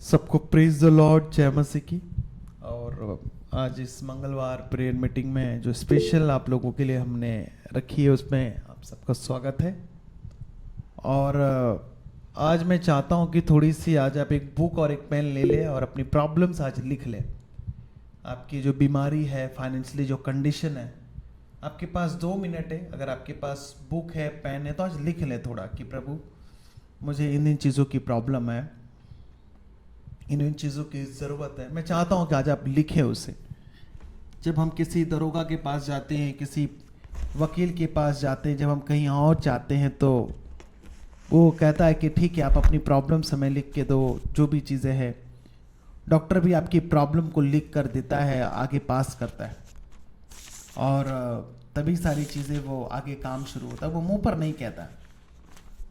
सबको praise the Lord, जय मसीह की। और आज इस मंगलवार प्रेयर मीटिंग में जो स्पेशल आप लोगों के लिए हमने रखी है उसमें आप सबका स्वागत है। और आज मैं चाहता हूं कि थोड़ी सी आज आप एक बुक और एक पेन ले लें और अपनी प्रॉब्लम्स आज लिख लें। आपकी जो बीमारी है, फाइनेंशियली जो कंडीशन है, आपके पास 2 मिनट है। अगर आपके पास बुक है, पेन है तो आज लिख लें थोड़ा कि प्रभु मुझे इन चीज़ों की प्रॉब्लम है, इन चीज़ों की ज़रूरत है। मैं चाहता हूं कि आज आप लिखें उसे। जब हम किसी दरोगा के पास जाते हैं, किसी वकील के पास जाते हैं, जब हम कहीं और जाते हैं तो वो कहता है कि ठीक है आप अपनी प्रॉब्लम हमें लिख के दो, जो भी चीज़ें हैं। डॉक्टर भी आपकी प्रॉब्लम को लिख कर देता है, आगे पास करता है और तभी सारी चीज़ें वो आगे काम शुरू होता है। वो मुंह पर नहीं कहता।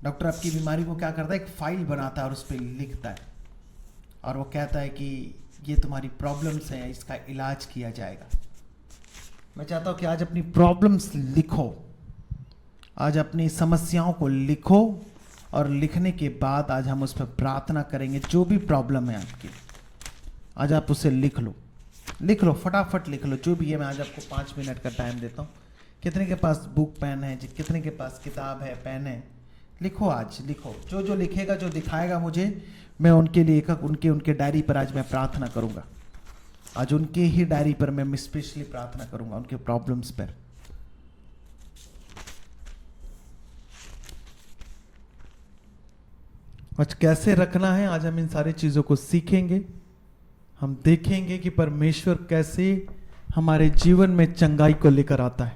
डॉक्टर आपकी बीमारी को क्या करता है, एक फाइल बनाता है और उस पर लिखता है और वो कहता है कि ये तुम्हारी प्रॉब्लम्स हैं, इसका इलाज किया जाएगा। मैं चाहता हूँ कि आज अपनी प्रॉब्लम्स लिखो, आज अपनी समस्याओं को लिखो और लिखने के बाद आज हम उस पर प्रार्थना करेंगे। जो भी प्रॉब्लम है आपकी, आज आप उसे लिख लो, फटाफट लिख लो। जो भी है, मैं आज आपको 5 मिनट का टाइम देता हूँ। कितने के पास बुक पेन है, कितने के पास किताब है, पेन है? लिखो, आज लिखो। जो लिखेगा, जो दिखाएगा मुझे, मैं उनके लिए उनके डायरी पर आज मैं प्रार्थना करूंगा। आज उनके ही डायरी पर मैं स्पेशली प्रार्थना करूंगा, उनके प्रॉब्लम्स पर। आज कैसे रखना है, आज हम इन सारी चीजों को सीखेंगे। हम देखेंगे कि परमेश्वर कैसे हमारे जीवन में चंगाई को लेकर आता है।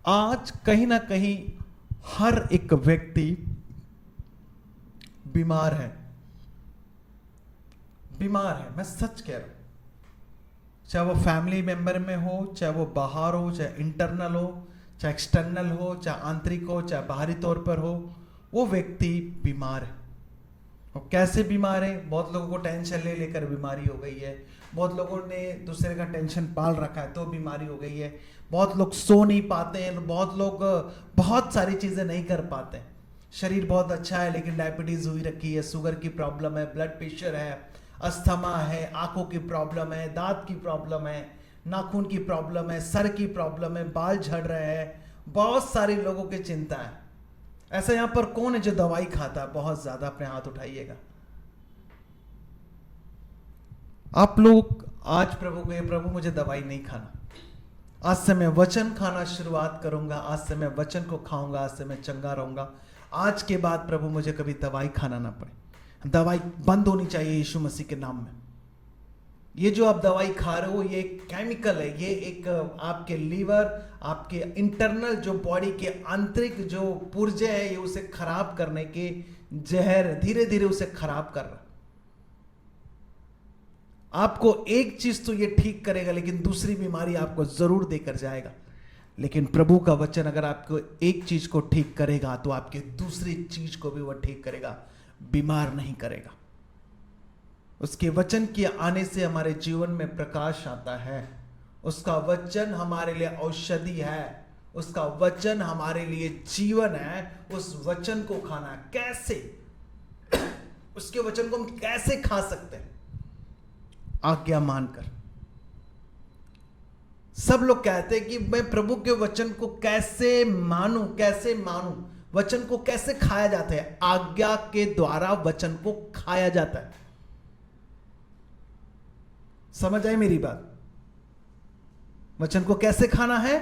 आज कहीं ना कहीं हर एक व्यक्ति बीमार है, मैं सच कह रहा हूं। चाहे वो फैमिली मेंबर में हो, चाहे वो बाहर हो, चाहे इंटरनल हो, चाहे एक्सटर्नल हो, चाहे आंतरिक हो, चाहे बाहरी तौर पर हो, वो व्यक्ति बीमार है। और कैसे बीमार है? बहुत लोगों को टेंशन ले लेकर बीमारी हो गई है। बहुत लोगों ने दूसरे का टेंशन पाल रखा है तो बीमारी हो गई है। बहुत लोग सो नहीं पाते हैं, बहुत लोग बहुत सारी चीज़ें नहीं कर पाते। शरीर बहुत अच्छा है लेकिन डायबिटीज़ हुई रखी है, शुगर की प्रॉब्लम है, ब्लड प्रेशर है, अस्थमा है, आंखों की प्रॉब्लम है, दांत की प्रॉब्लम है, नाखून की प्रॉब्लम है, सर की प्रॉब्लम है, बाल झड़ रहे हैं। बहुत सारे लोगों की चिंता है। ऐसा यहां पर कौन है जो दवाई खाता है? बहुत ज्यादा, अपने हाथ उठाइएगा। आप लोग आज प्रभु को, प्रभु मुझे दवाई नहीं खाना, आज से मैं वचन खाना शुरुआत करूंगा, आज से मैं वचन को खाऊंगा, आज से मैं चंगा रहूंगा। आज के बाद प्रभु मुझे कभी दवाई खाना ना पड़े। दवाई बंद होनी चाहिए यीशु मसीह के नाम में। ये जो आप दवाई खा रहे हो, ये केमिकल है, ये एक आपके लीवर, आपके इंटरनल जो बॉडी के आंतरिक जो पुर्जे है, ये उसे खराब करने के जहर धीरे धीरे उसे खराब कर रहा। आपको एक चीज तो ये ठीक करेगा लेकिन दूसरी बीमारी आपको जरूर देकर जाएगा। लेकिन प्रभु का वचन अगर आपको एक चीज को ठीक करेगा तो आपके दूसरी चीज को भी वह ठीक करेगा, बीमार नहीं करेगा। उसके वचन के आने से हमारे जीवन में प्रकाश आता है। उसका वचन हमारे लिए औषधि है, उसका वचन हमारे लिए जीवन है। उस वचन को खाना कैसे, उसके वचन को हम कैसे खा सकते हैं? आज्ञा मानकर। सब लोग कहते हैं कि मैं प्रभु के वचन को कैसे मानूं, वचन को कैसे खाया जाता है? आज्ञा के द्वारा वचन को खाया जाता है। समझ आई मेरी बात? वचन को कैसे खाना है?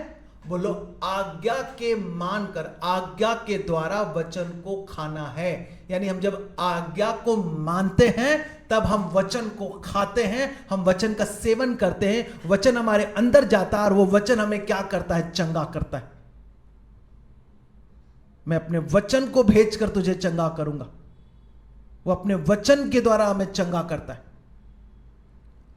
बोलो, आज्ञा के मानकर, आज्ञा के द्वारा वचन को खाना है। यानी हम जब आज्ञा को मानते हैं तब हम वचन को खाते हैं, हम वचन का सेवन करते हैं। वचन हमारे अंदर जाता है और वो वचन हमें क्या करता है? चंगा करता है। मैं अपने वचन को भेजकर तुझे चंगा करूंगा। वो अपने वचन के द्वारा हमें चंगा करता है।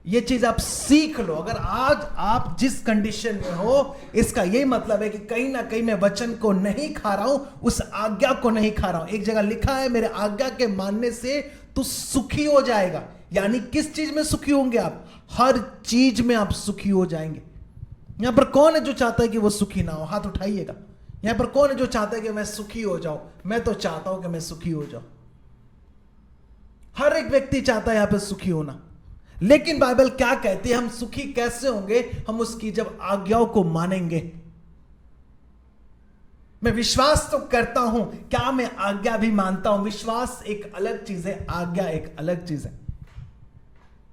ये चीज आप सीख लो। अगर आज आप जिस कंडीशन में हो, इसका यही मतलब है कि कहीं ना कहीं मैं वचन को नहीं खा रहा हूं, उस आज्ञा को नहीं खा रहा हूं। एक जगह लिखा है, मेरे आज्ञा के मानने से तू सुखी हो जाएगा। यानी किस चीज में सुखी होंगे आप? हर चीज में आप सुखी हो जाएंगे। यहां पर कौन है जो चाहता है कि वो सुखी ना हो? हाथ उठाइएगा। यहां पर कौन है जो चाहता है कि मैं सुखी हो जाऊं? मैं तो चाहता हूं कि मैं सुखी हो जाऊं। हर एक व्यक्ति चाहता है यहां पे सुखी होना, लेकिन बाइबल क्या कहती है, हम सुखी कैसे होंगे? हम उसकी जब आज्ञाओं को मानेंगे। मैं विश्वास तो करता हूं, क्या मैं आज्ञा भी मानता हूं? विश्वास एक अलग चीज है, आज्ञा एक अलग चीज है।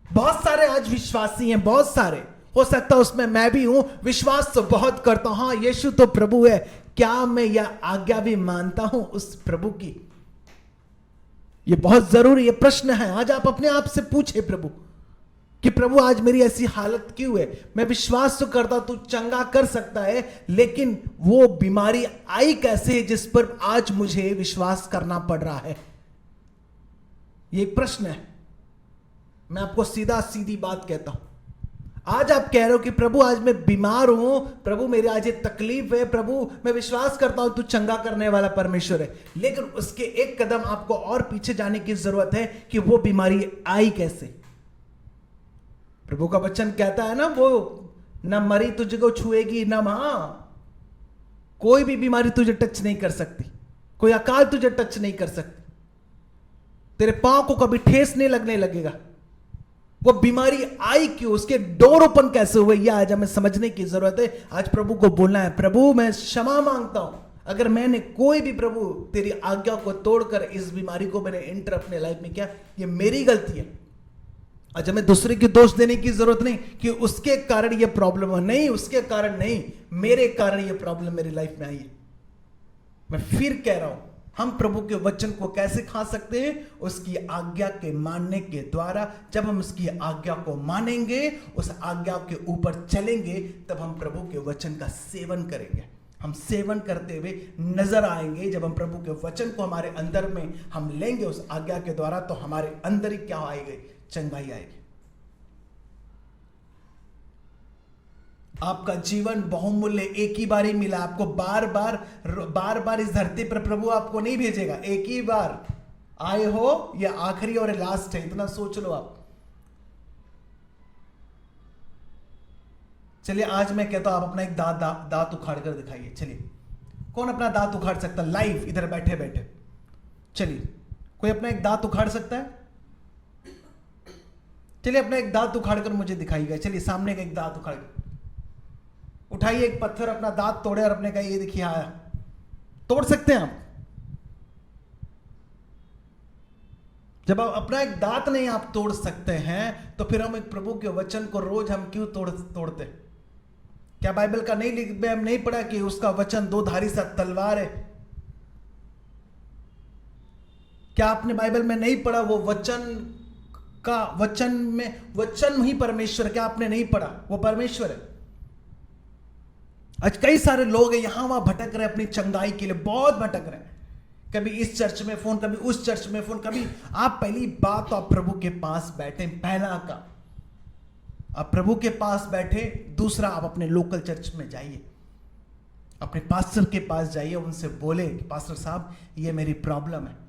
बहुत सारे आज विश्वासी हैं, बहुत सारे, हो सकता है उसमें मैं भी हूं, विश्वास तो बहुत करता हूं, हाँ यीशु तो प्रभु है, क्या मैं यह आज्ञा भी मानता हूं उस प्रभु की? यह बहुत जरूरी, यह प्रश्न है। आज आप अपने आप से पूछे प्रभु कि प्रभु आज मेरी ऐसी हालत क्यों है? मैं विश्वास तो करता तू चंगा कर सकता है, लेकिन वो बीमारी आई कैसे जिस पर आज मुझे विश्वास करना पड़ रहा है? ये एक प्रश्न है। मैं आपको सीधा सीधी बात कहता हूं। आज आप कह रहे हो कि प्रभु आज मैं बीमार हूं, प्रभु मेरी आज ये तकलीफ है, प्रभु मैं विश्वास करता हूं तू चंगा करने वाला परमेश्वर है, लेकिन उसके एक कदम आपको और पीछे जाने की जरूरत है कि वो बीमारी आई कैसे। प्रभु का वचन कहता है ना, वो न मरी तुझको छुएगी, न कोई भी बीमारी तुझे टच नहीं कर सकती, कोई अकाल तुझे टच नहीं कर सकती, तेरे पांव को कभी ठेस नहीं लगने लगेगा। वो बीमारी आई क्यों, उसके डोर ओपन कैसे हुए, यह आज हमें समझने की जरूरत है। आज प्रभु को बोलना है, प्रभु मैं क्षमा मांगता हूं अगर मैंने कोई भी प्रभु तेरी आज्ञा को तोड़कर इस बीमारी को मैंने एंटर अपने लाइफ में किया, ये मेरी गलती है। आज हमें दूसरे की दोष देने की जरूरत नहीं कि उसके कारण ये प्रॉब्लम है, नहीं उसके कारण नहीं, मेरे कारण ये प्रॉब्लम मेरी लाइफ में आई है। मैं फिर कह रहा हूं, हम प्रभु के वचन को कैसे खा सकते हैं? उसकी आज्ञा के मानने के द्वारा। जब हम उसकी आज्ञा को मानेंगे, उस आज्ञा के ऊपर चलेंगे, तब हम प्रभु के वचन का सेवन करेंगे। हम सेवन करते हुए नजर आएंगे। जब हम प्रभु के वचन को हमारे अंदर में हम लेंगे उस आज्ञा के द्वारा, तो हमारे अंदर ही क्या आएगी? चंगाई आएगी। आपका जीवन बहुमूल्य, एक ही बार ही मिला आपको, बार बार इस धरती पर प्रभु आपको नहीं भेजेगा। एक ही बार आए हो, यह आखिरी और लास्ट है, इतना सोच लो आप। चलिए आज मैं कहता हूं आप अपना एक दांत उखाड़ कर दिखाइए। चलिए, कौन अपना दांत उखाड़ सकता है लाइव, इधर बैठे बैठे? चलिए, कोई अपना एक दांत उखाड़ सकता है? चलिए अपना एक दांत उखाड़कर मुझे दिखाइएगा। चलिए सामने का एक दांत उखाड़ उठाइए, एक पत्थर अपना दांत तोड़े और अपने का ये देखिए आया। तोड़ सकते हैं आप? जब आप अपना एक दांत नहीं आप तोड़ सकते हैं, तो फिर हम एक प्रभु के वचन को रोज हम क्यों तोड़ते? क्या बाइबल का हम नहीं पढ़ा कि उसका वचन दो धारी सा तलवार है? क्या आपने बाइबल में नहीं पढ़ा वो वचन ही परमेश्वर? क्या आपने नहीं पढ़ा? वो परमेश्वर है। आज कई सारे लोग हैं यहां वहां भटक रहे अपनी चंगाई के लिए, बहुत भटक रहे हैं। कभी इस चर्च में फोन, कभी उस चर्च में फोन, कभी आप पहली बात तो आप प्रभु के पास बैठे, पहला का आप प्रभु के पास बैठे। दूसरा, आप अपने लोकल चर्च में जाइए, अपने पास्टर के पास जाइए, उनसे बोले कि पास्टर साहब ये मेरी प्रॉब्लम है।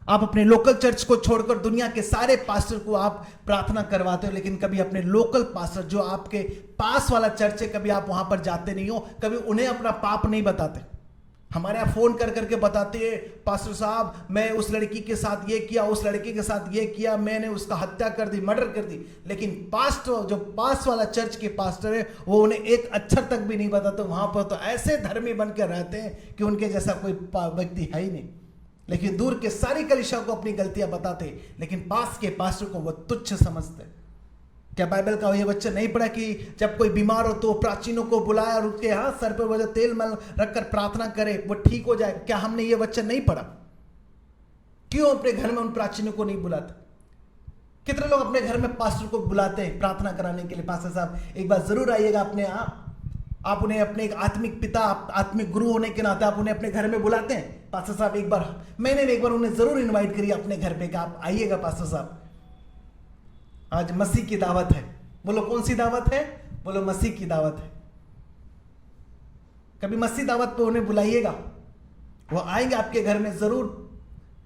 आप अपने लोकल चर्च को छोड़कर दुनिया के सारे पास्टर को आप प्रार्थना करवाते हो, लेकिन कभी अपने लोकल पास्टर जो आपके पास वाला चर्च है, कभी आप वहां पर जाते नहीं हो, कभी उन्हें अपना पाप नहीं बताते। हमारे यहाँ फोन कर करके बताते हैं, पास्टर साहब मैं उस लड़की के साथ ये किया, उस लड़के के साथ ये किया, मैंने उसका हत्या कर दी, मर्डर कर दी। लेकिन पास्टर जो पास वाला चर्च के पास्टर है, वो उन्हें एक अक्षर तक भी नहीं बताते। वहां पर तो ऐसे धर्मी बन के रहते हैं कि उनके जैसा कोई व्यक्ति है ही नहीं। लेकिन दूर के सारी कलीसिया को अपनी गलतियां बताते, लेकिन पास के पास्टर को वो तुच्छ समझते। क्या बाइबल का ये वचन नहीं पढ़ा कि जब कोई बीमार हो तो प्राचीनों को बुलाया और उसके हाथ सर पर वो जो तेल मल रखकर प्रार्थना करे, वो ठीक हो जाए? क्या हमने ये वचन नहीं पढ़ा? क्यों अपने घर में उन प्राचीनों को नहीं बुलाते? कितने लोग अपने घर में पास्टर को बुलाते हैं प्रार्थना कराने के लिए? पास्टर साहब एक बार जरूर आइएगा अपने आप उन्हें अपने एक आत्मिक पिता, आत्मिक गुरु होने के नाते आप उन्हें अपने घर में बुलाते हैं। पास्टर साहब एक बार, महीने में एक बार उन्हें जरूर इनवाइट करिए अपने घर पे कि आप आइएगा पास्टर साहब, आज मसीह की दावत है। बोलो कौन सी दावत है? बोलो मसीह की दावत है। कभी मसीह दावत पे उन्हें बुलाइएगा, वो आएंगे आपके घर में जरूर।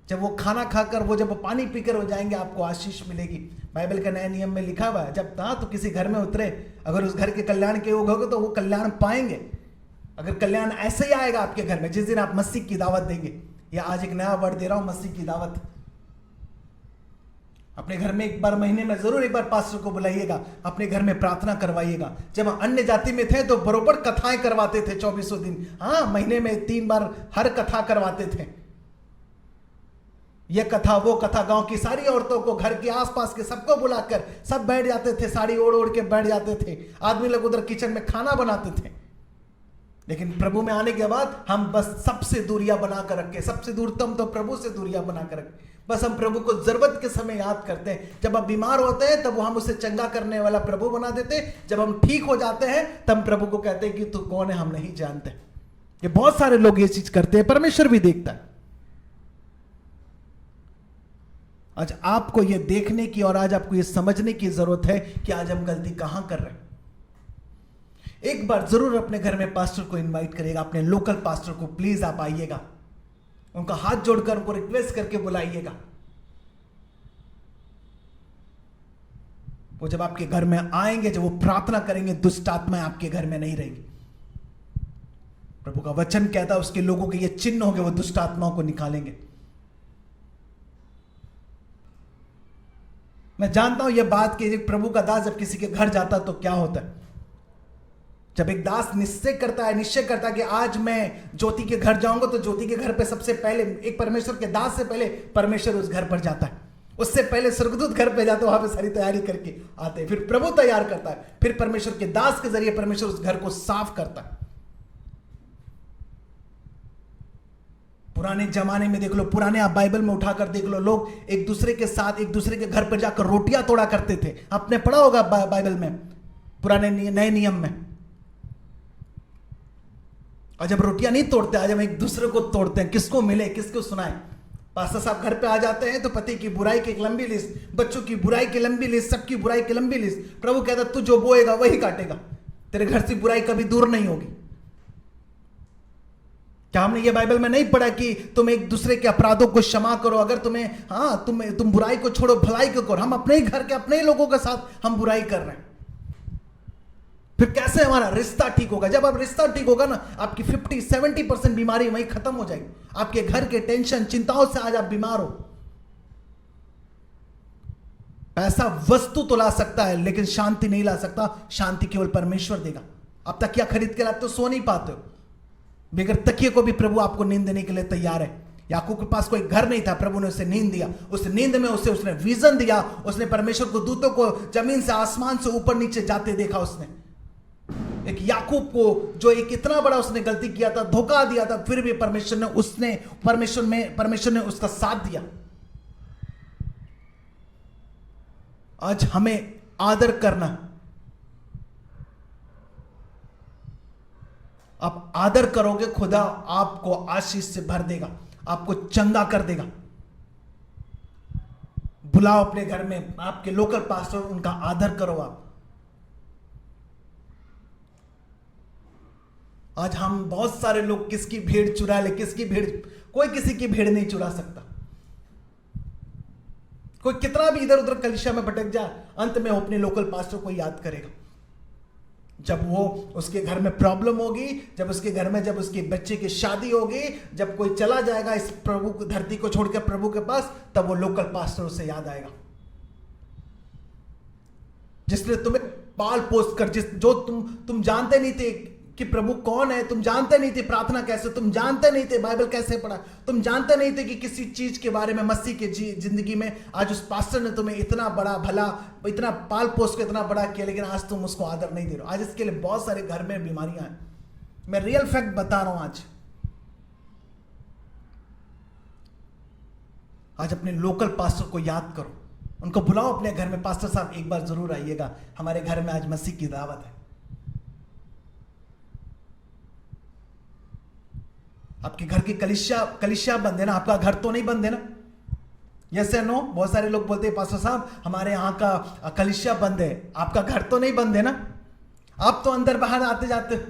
जब वो खाना खाकर, वो जब वो पानी पीकर हो जाएंगे, आपको आशीष मिलेगी। बाइबल का नया नियम में लिखा हुआ है, जब तो किसी घर में उतरे, अगर उस घर के कल्याण के योग होगा तो वो कल्याण पाएंगे। अगर कल्याण ऐसे ही आएगा आपके घर में जिस दिन आप मसीह की दावत देंगे। या आज एक नया वर्ड दे रहा हूं, मसीह की दावत। अपने घर में एक बार महीने में जरूर एक बार पास्टर को बुलाइएगा, अपने घर में प्रार्थना करवाइएगा। जब हम अन्य जाति में थे तो बरोबर कथाएं करवाते थे 24 दिन, हाँ महीने में 3 बार हर कथा करवाते थे। ये कथा वो कथा, गांव की सारी औरतों को, घर के आसपास के सबको बुलाकर सब बैठ जाते थे, साड़ी ओढ़ ओढ़ के बैठ जाते थे। आदमी लोग उधर किचन में खाना बनाते थे। लेकिन प्रभु में आने के बाद हम बस सबसे दूरियां बनाकर रखे, सबसे दूरतम तो प्रभु से दूरियां बनाकर रखे। बस हम प्रभु को जरूरत के समय याद करते हैं। जब हम बीमार होते हैं तब वो हम उसे चंगा करने वाला प्रभु बना देते। जब हम ठीक हो जाते हैं तब प्रभु को कहते हैं कि तू कौन है हम नहीं जानते। ये बहुत सारे लोग ये चीज करते हैं, परमेश्वर भी देखता है। आज आपको ये देखने की और आज आपको ये समझने की जरूरत है कि आज हम गलती कहां कर रहे हैं। एक बार जरूर अपने घर में पास्टर को इनवाइट करिएगा, अपने लोकल पास्टर को प्लीज आप आइएगा, उनका हाथ जोड़कर उनको रिक्वेस्ट करके बुलाइएगा। वो जब आपके घर में आएंगे, जब वो प्रार्थना करेंगे, दुष्ट आत्माएं आपके घर में नहीं रहेगी। प्रभु का वचन कहता है उसके लोगों के ये चिन्ह होंगे, वो दुष्ट आत्माओं को निकालेंगे। मैं जानता हूं यह बात कि प्रभु का दास जब किसी के घर जाता तो क्या होता है। जब एक दास निश्चय करता है कि आज मैं ज्योति के घर जाऊंगा, तो ज्योति के घर पे सबसे पहले एक परमेश्वर के दास से पहले परमेश्वर उस घर पर जाता है। उससे पहले स्वर्गदूत घर पे जाते, वहां पे सारी तैयारी करके आते हैं। फिर प्रभु तैयार करता है, फिर परमेश्वर के दास के जरिए परमेश्वर उस घर को साफ करता है। पुराने जमाने में देख लो, पुराने आप बाइबल में उठाकर देख लो, लोग एक दूसरे के साथ एक दूसरे के घर पर जाकर रोटियां तोड़ा करते थे। आपने पढ़ा होगा बाइबल में, पुराने नए नियम में। और जब रोटियां नहीं तोड़ते, आज हम एक दूसरे को तोड़ते हैं, किसको मिले किसको सुनाए। पास्टर साहब घर पे आ जाते हैं तो पति की बुराई की एक लंबी लिस्ट, बच्चों की बुराई की लंबी लिस्ट, सबकी बुराई की लंबी लिस्ट। प्रभु कहता तू जो बोएगा वही काटेगा, तेरे घर से बुराई कभी दूर नहीं होगी। क्या हमने ये बाइबल में नहीं पढ़ा कि तुम एक दूसरे के अपराधों को क्षमा करो? अगर तुम बुराई को छोड़ो, भलाई को करो। हम अपने ही घर के अपने ही लोगों के साथ हम बुराई कर रहे हैं, फिर कैसे हमारा रिश्ता ठीक होगा? जब आप रिश्ता ठीक होगा ना, आपकी 50-70% बीमारी वहीं खत्म हो जाएगी। आपके घर के टेंशन चिंताओं से आज आप बीमार हो। पैसा वस्तु तो ला सकता है लेकिन शांति नहीं ला सकता। शांति केवल परमेश्वर देगा। आप तकिया खरीद के लाते हो, सो नहीं पाते हो। बगैर तकिए को भी प्रभु आपको नींद देने के लिए तैयार है। याकूब के पास कोई घर नहीं था, प्रभु ने उसे नींद दिया। उस नींद में उसने विजन दिया। उसने परमेश्वर को, दूतों को जमीन से आसमान से ऊपर नीचे जाते देखा। उसने एक याकूब को जो एक इतना बड़ा उसने गलती किया था, धोखा दिया था, फिर भी परमेश्वर ने उसका साथ दिया। आज हमें आदर करना, आप आदर करोगे, खुदा आपको आशीष से भर देगा, आपको चंगा कर देगा। बुलाओ अपने घर में आपके लोकल पास्टर, उनका आदर करो आप। आज हम बहुत सारे लोग किसकी भीड़ चुरा ले, किसकी भीड़, कोई किसी की भीड़ नहीं चुरा सकता। कोई कितना भी इधर उधर कलीसिया में भटक जाए, अंत में वो अपने लोकल पास्टर को याद करेगा। जब वो उसके घर में प्रॉब्लम होगी, जब उसके घर में, जब उसके बच्चे की शादी होगी, जब कोई चला जाएगा इस प्रभु को, धरती को छोड़कर प्रभु के पास, तब वो लोकल पास्टर उसे याद आएगा, जिसने तुम्हें पाल पोस कर, जो तुम जानते नहीं थे कि प्रभु कौन है, तुम जानते नहीं थे प्रार्थना कैसे, तुम जानते नहीं थे बाइबल कैसे पढ़ा, तुम जानते नहीं थे कि किसी चीज के बारे में मसीह के जिंदगी में। आज उस पास्टर ने तुम्हें इतना बड़ा भला, इतना पाल पोस के इतना बड़ा किया, लेकिन आज तुम उसको आदर नहीं दे रहे हो। आज इसके लिए बहुत सारे घर में बीमारियां हैं। मैं रियल फैक्ट बता रहा हूं। आज अपने लोकल पास्टर को याद करो, उनको बुलाओ अपने घर में, पास्टर साहब एक बार जरूर आइएगा, हमारे घर में आज मसीह की दावत है। आपके घर की कलिसिया बंद है ना? आपका घर तो नहीं बंद है ना? यस या नो? बहुत सारे लोग बोलते हैं पास्टर साहब हमारे यहाँ का कलिसिया बंद है। आपका घर तो नहीं बंद है ना? आप तो अंदर बाहर आते जाते हो।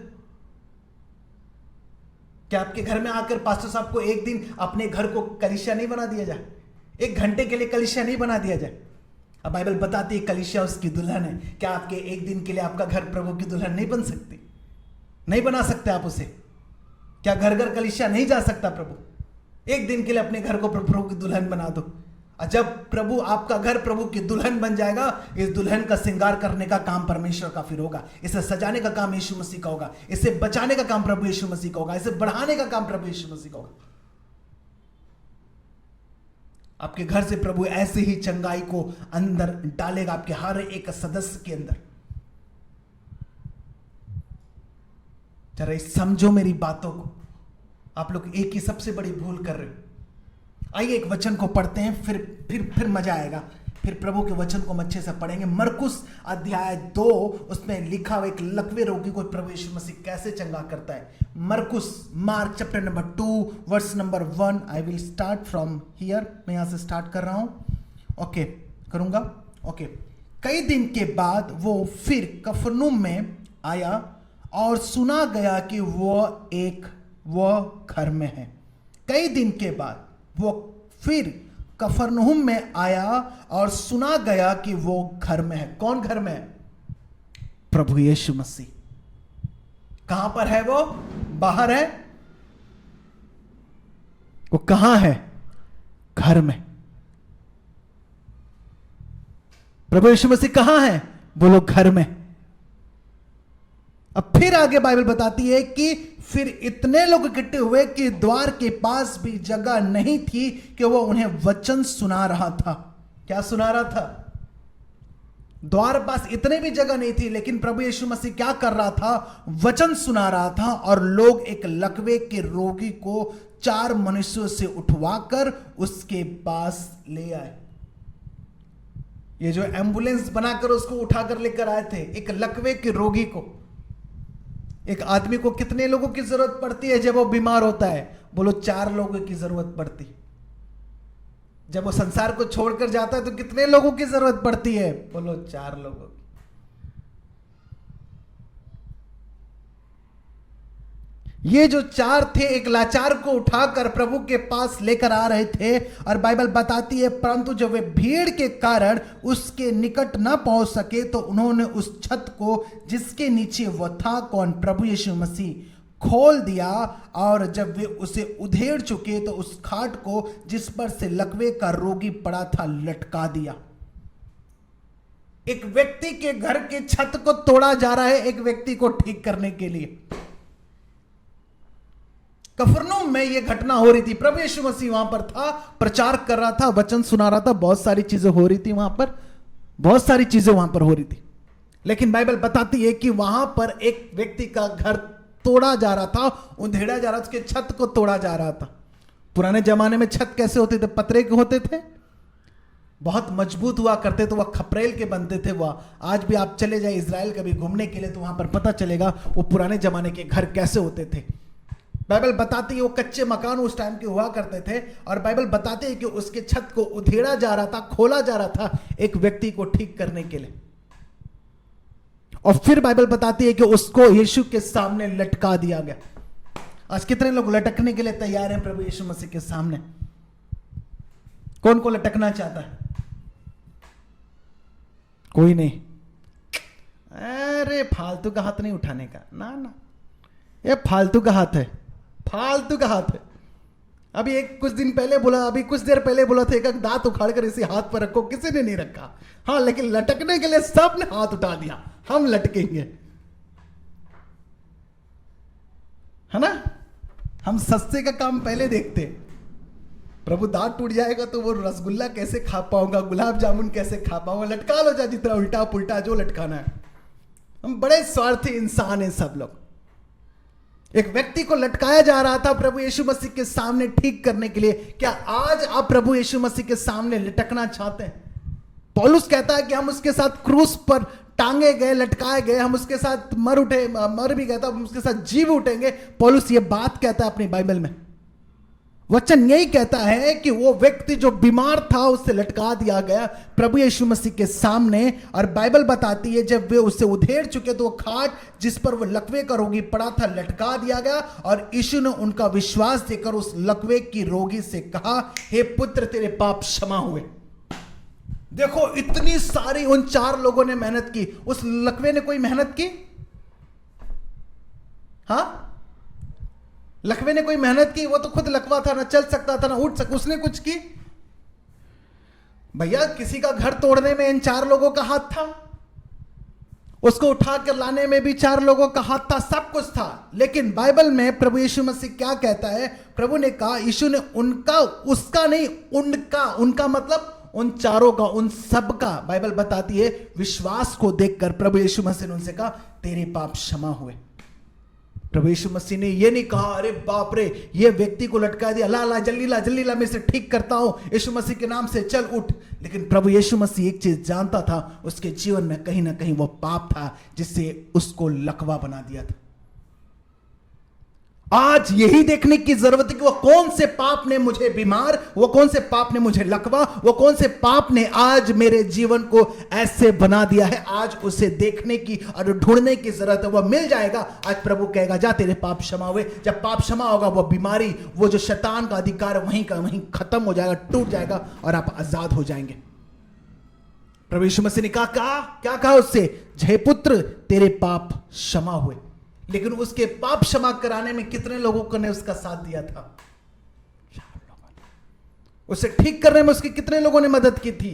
क्या आपके घर में आकर पास्टर साहब को एक दिन अपने घर को कलिसिया नहीं बना दिया जाए? एक घंटे के लिए कलिसिया नहीं बना दिया जाए? अब बाइबल बताती है कलिसिया उसकी दुल्हन है। क्या आपके एक दिन के लिए आपका घर प्रभु की दुल्हन नहीं बन सकती? नहीं बना सकते आप उसे? क्या घर घर कलिसिया नहीं जा सकता? प्रभु एक दिन के लिए अपने घर को प्रभु की दुल्हन बना दो। और जब प्रभु आपका घर प्रभु की दुल्हन बन जाएगा, इस दुल्हन का श्रृंगार करने का काम परमेश्वर का फिर होगा, इसे सजाने का काम यीशु मसीह का होगा, इसे बचाने का काम प्रभु यीशु मसीह का होगा, इसे बढ़ाने का काम प्रभु यीशु मसीह का होगा। आपके घर से प्रभु ऐसे ही चंगाई को अंदर डालेगा, आपके हर एक सदस्य के अंदर। जरा समझो मेरी बातों को, आप लोग एक ही सबसे बड़ी भूल कर रहे हो। आइए एक वचन को पढ़ते हैं, फिर मजा आएगा, फिर प्रभु के वचन को हम अच्छे से पढ़ेंगे। मरकुस अध्याय 2, उसमें लिखा हुआ एक लकवे रोगी को प्रभु यीशु मसीह कैसे चंगा करता है। मरकुस, Mark chapter number 2 verse number 1। I will start from here, मैं यहां से स्टार्ट कर रहा हूं। ओके, करूंगा। ओके। कई दिन के बाद वो फिर कफरनहूम में आया और सुना गया कि वो घर में है। कई दिन के बाद वो फिर कफरनहूम में आया और सुना गया कि वो घर में है। कौन घर में है? प्रभु यीशु मसीह। कहां पर है वो? बाहर है। वो कहां है? घर में। प्रभु यीशु मसीह कहां है? बोलो घर में। अब फिर आगे बाइबल बताती है कि फिर इतने लोग इकट्ठे हुए कि द्वार के पास भी जगह नहीं थी कि वो उन्हें वचन सुना रहा था। क्या सुना रहा था? द्वार पास इतने भी जगह नहीं थी, लेकिन प्रभु यीशु मसीह क्या कर रहा था? वचन सुना रहा था। और लोग एक लकवे के रोगी को 4 मनुष्यों से उठवाकर उसके पास ले आए। ये जो एम्बुलेंस बनाकर उसको उठाकर लेकर आए थे, एक लकवे के रोगी को। एक आदमी को कितने लोगों की जरूरत पड़ती है जब वो बीमार होता है? बोलो 4 लोगों की जरूरत पड़ती। जब वो संसार को छोड़कर जाता है तो कितने लोगों की जरूरत पड़ती है? बोलो 4 लोगों की। ये जो 4 थे, एक लाचार को उठाकर प्रभु के पास लेकर आ रहे थे। और बाइबल बताती है, परंतु जब वे भीड़ के कारण उसके निकट न पहुंच सके तो उन्होंने उस छत को जिसके नीचे वह था, कौन? प्रभु यीशु मसीह, खोल दिया। और जब वे उसे उधेड़ चुके तो उस खाट को जिस पर से लकवे का रोगी पड़ा था लटका दिया। एक व्यक्ति के घर के छत को तोड़ा जा रहा है एक व्यक्ति को ठीक करने के लिए। कफरनहूम में यह घटना हो रही थी। प्रभु यीशु मसीह वहां पर था, प्रचार कर रहा था, वचन सुना रहा था, बहुत सारी चीजें हो रही थी वहां पर, बहुत सारी चीजें वहां पर हो रही थी। लेकिन बाइबल बताती है कि वहां पर एक व्यक्ति का घर तोड़ा जा रहा था, उधेड़ा जा रहा था, उसके छत को तोड़ा जा रहा था। पुराने जमाने में छत कैसे होते थे? पतरे के होते थे, बहुत मजबूत हुआ करते थे, वह खपरेल के बनते थे। वह आज भी आप चले जाए इजराइल कभी घूमने के लिए तो वहां पर पता चलेगा वो पुराने जमाने के घर कैसे होते थे। बाइबल बताती है वो कच्चे मकान उस टाइम के हुआ करते थे। और बाइबल बताते हैं कि उसके छत को उधेड़ा जा रहा था, खोला जा रहा था एक व्यक्ति को ठीक करने के लिए। और फिर बाइबल बताती है कि उसको यीशु के सामने लटका दिया गया। आज कितने लोग लटकने के लिए तैयार हैं प्रभु यीशु मसीह के सामने? कौन को लटकना चाहता है? कोई नहीं। अरे फालतू का हाथ नहीं उठाने का, ना ना, ये फालतू का हाथ है, फालतू का हाथ है। अभी कुछ दिन पहले बोला, अभी कुछ देर पहले बोला था एक दांत उखाड़ कर इसे हाथ पर रखो, किसी ने नहीं रखा। हाँ, लेकिन लटकने के लिए सबने हाथ उठा दिया, हम लटकेंगे, है ना? हम सस्ते का काम पहले देखते। प्रभु दांत टूट जाएगा तो वो रसगुल्ला कैसे खा पाऊंगा, गुलाब जामुन कैसे खा पाऊंगा, लटका लो जा जितना उल्टा पुल्टा जो लटकाना है। हम बड़े स्वार्थी इंसान हैं सब लोग। एक व्यक्ति को लटकाया जा रहा था प्रभु यीशु मसीह के सामने ठीक करने के लिए। क्या आज आप प्रभु यीशु मसीह के सामने लटकना चाहते हैं? पौलुस कहता है कि हम उसके साथ क्रूस पर टांगे गए, लटकाए गए, हम उसके साथ मर भी गए तो हम उसके साथ जी भी उठेंगे। पौलुस ये बात कहता है अपनी बाइबल में। वचन यही कहता है कि वो व्यक्ति जो बीमार था उसे लटका दिया गया प्रभु यीशु मसीह के सामने। और बाइबल बताती है जब वे उसे उधेड़ चुके तो वो खाट जिस पर वो लकवे का रोगी पड़ा था लटका दिया गया। और यीशु ने उनका विश्वास देकर उस लकवे की रोगी से कहा, हे पुत्र, तेरे पाप क्षमा हुए। देखो, इतनी सारी उन 4 लोगों ने मेहनत की, उस लकवे ने कोई मेहनत की? हाँ, लकवे ने कोई मेहनत की? वो तो खुद लकवा था, ना चल सकता था ना उठ सकता, उसने कुछ की? भैया किसी का घर तोड़ने में इन 4 लोगों का हाथ था, उसको उठा कर लाने में भी 4 लोगों का हाथ था, सब कुछ था। लेकिन बाइबल में प्रभु यीशु मसीह क्या कहता है? प्रभु ने कहा, यीशु ने उनका, उसका नहीं, उनका मतलब उन 4 का, उन सब का, बाइबल बताती है विश्वास को देखकर प्रभु यीशु मसीह ने उनसे कहा तेरे पाप क्षमा हुए। प्रभु यीशु मसीह ने ये नहीं कहा अरे बाप रे ये व्यक्ति को लटका दिया, ला ला जल्दी ला जल्दी ला, मैं इसे ठीक करता हूं यीशु मसीह के नाम से, चल उठ। लेकिन प्रभु यीशु मसीह एक चीज जानता था, उसके जीवन में कहीं ना कहीं वो पाप था जिससे उसको लकवा बना दिया था। आज यही देखने की जरूरत है कि वो कौन से पाप ने मुझे बीमार, वो कौन से पाप ने मुझे लकवा, वो कौन से पाप ने आज मेरे जीवन को ऐसे बना दिया है। आज उसे देखने की और ढूंढने की जरूरत है, वो मिल जाएगा। आज प्रभु कहेगा जा तेरे पाप क्षमा हुए। जब पाप क्षमा होगा वो बीमारी, वो जो शैतान का अधिकार वहीं का वहीं खत्म हो जाएगा, टूट जाएगा और आप आजाद हो जाएंगे। प्रभु यीशु मसीह ने कहा क्या कहा उससे? हे पुत्र तेरे पाप क्षमा हुए। लेकिन उसके पाप क्षमा कराने में कितने लोगों ने उसका साथ दिया था? 4 लोगों ने। उसे ठीक करने में उसकी कितने लोगों ने मदद की थी?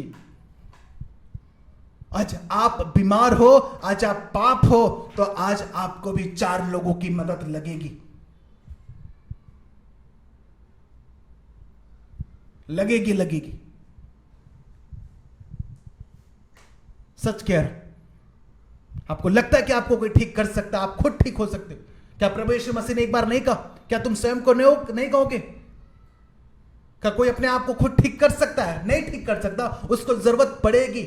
आज आप बीमार हो, आज आप पाप हो, तो आज आपको भी 4 लोगों की मदद लगेगी, लगेगी। सच कह रहा। आपको लगता है कि आपको कोई ठीक कर सकता है, आप खुद ठीक हो सकते हो? क्या प्रभु यीशु मसीह ने एक बार नहीं कहा? क्या तुम स्वयं को नहीं कहोगे? क्या कोई अपने आप को खुद ठीक कर सकता है? नहीं ठीक कर सकता, उसको जरूरत पड़ेगी।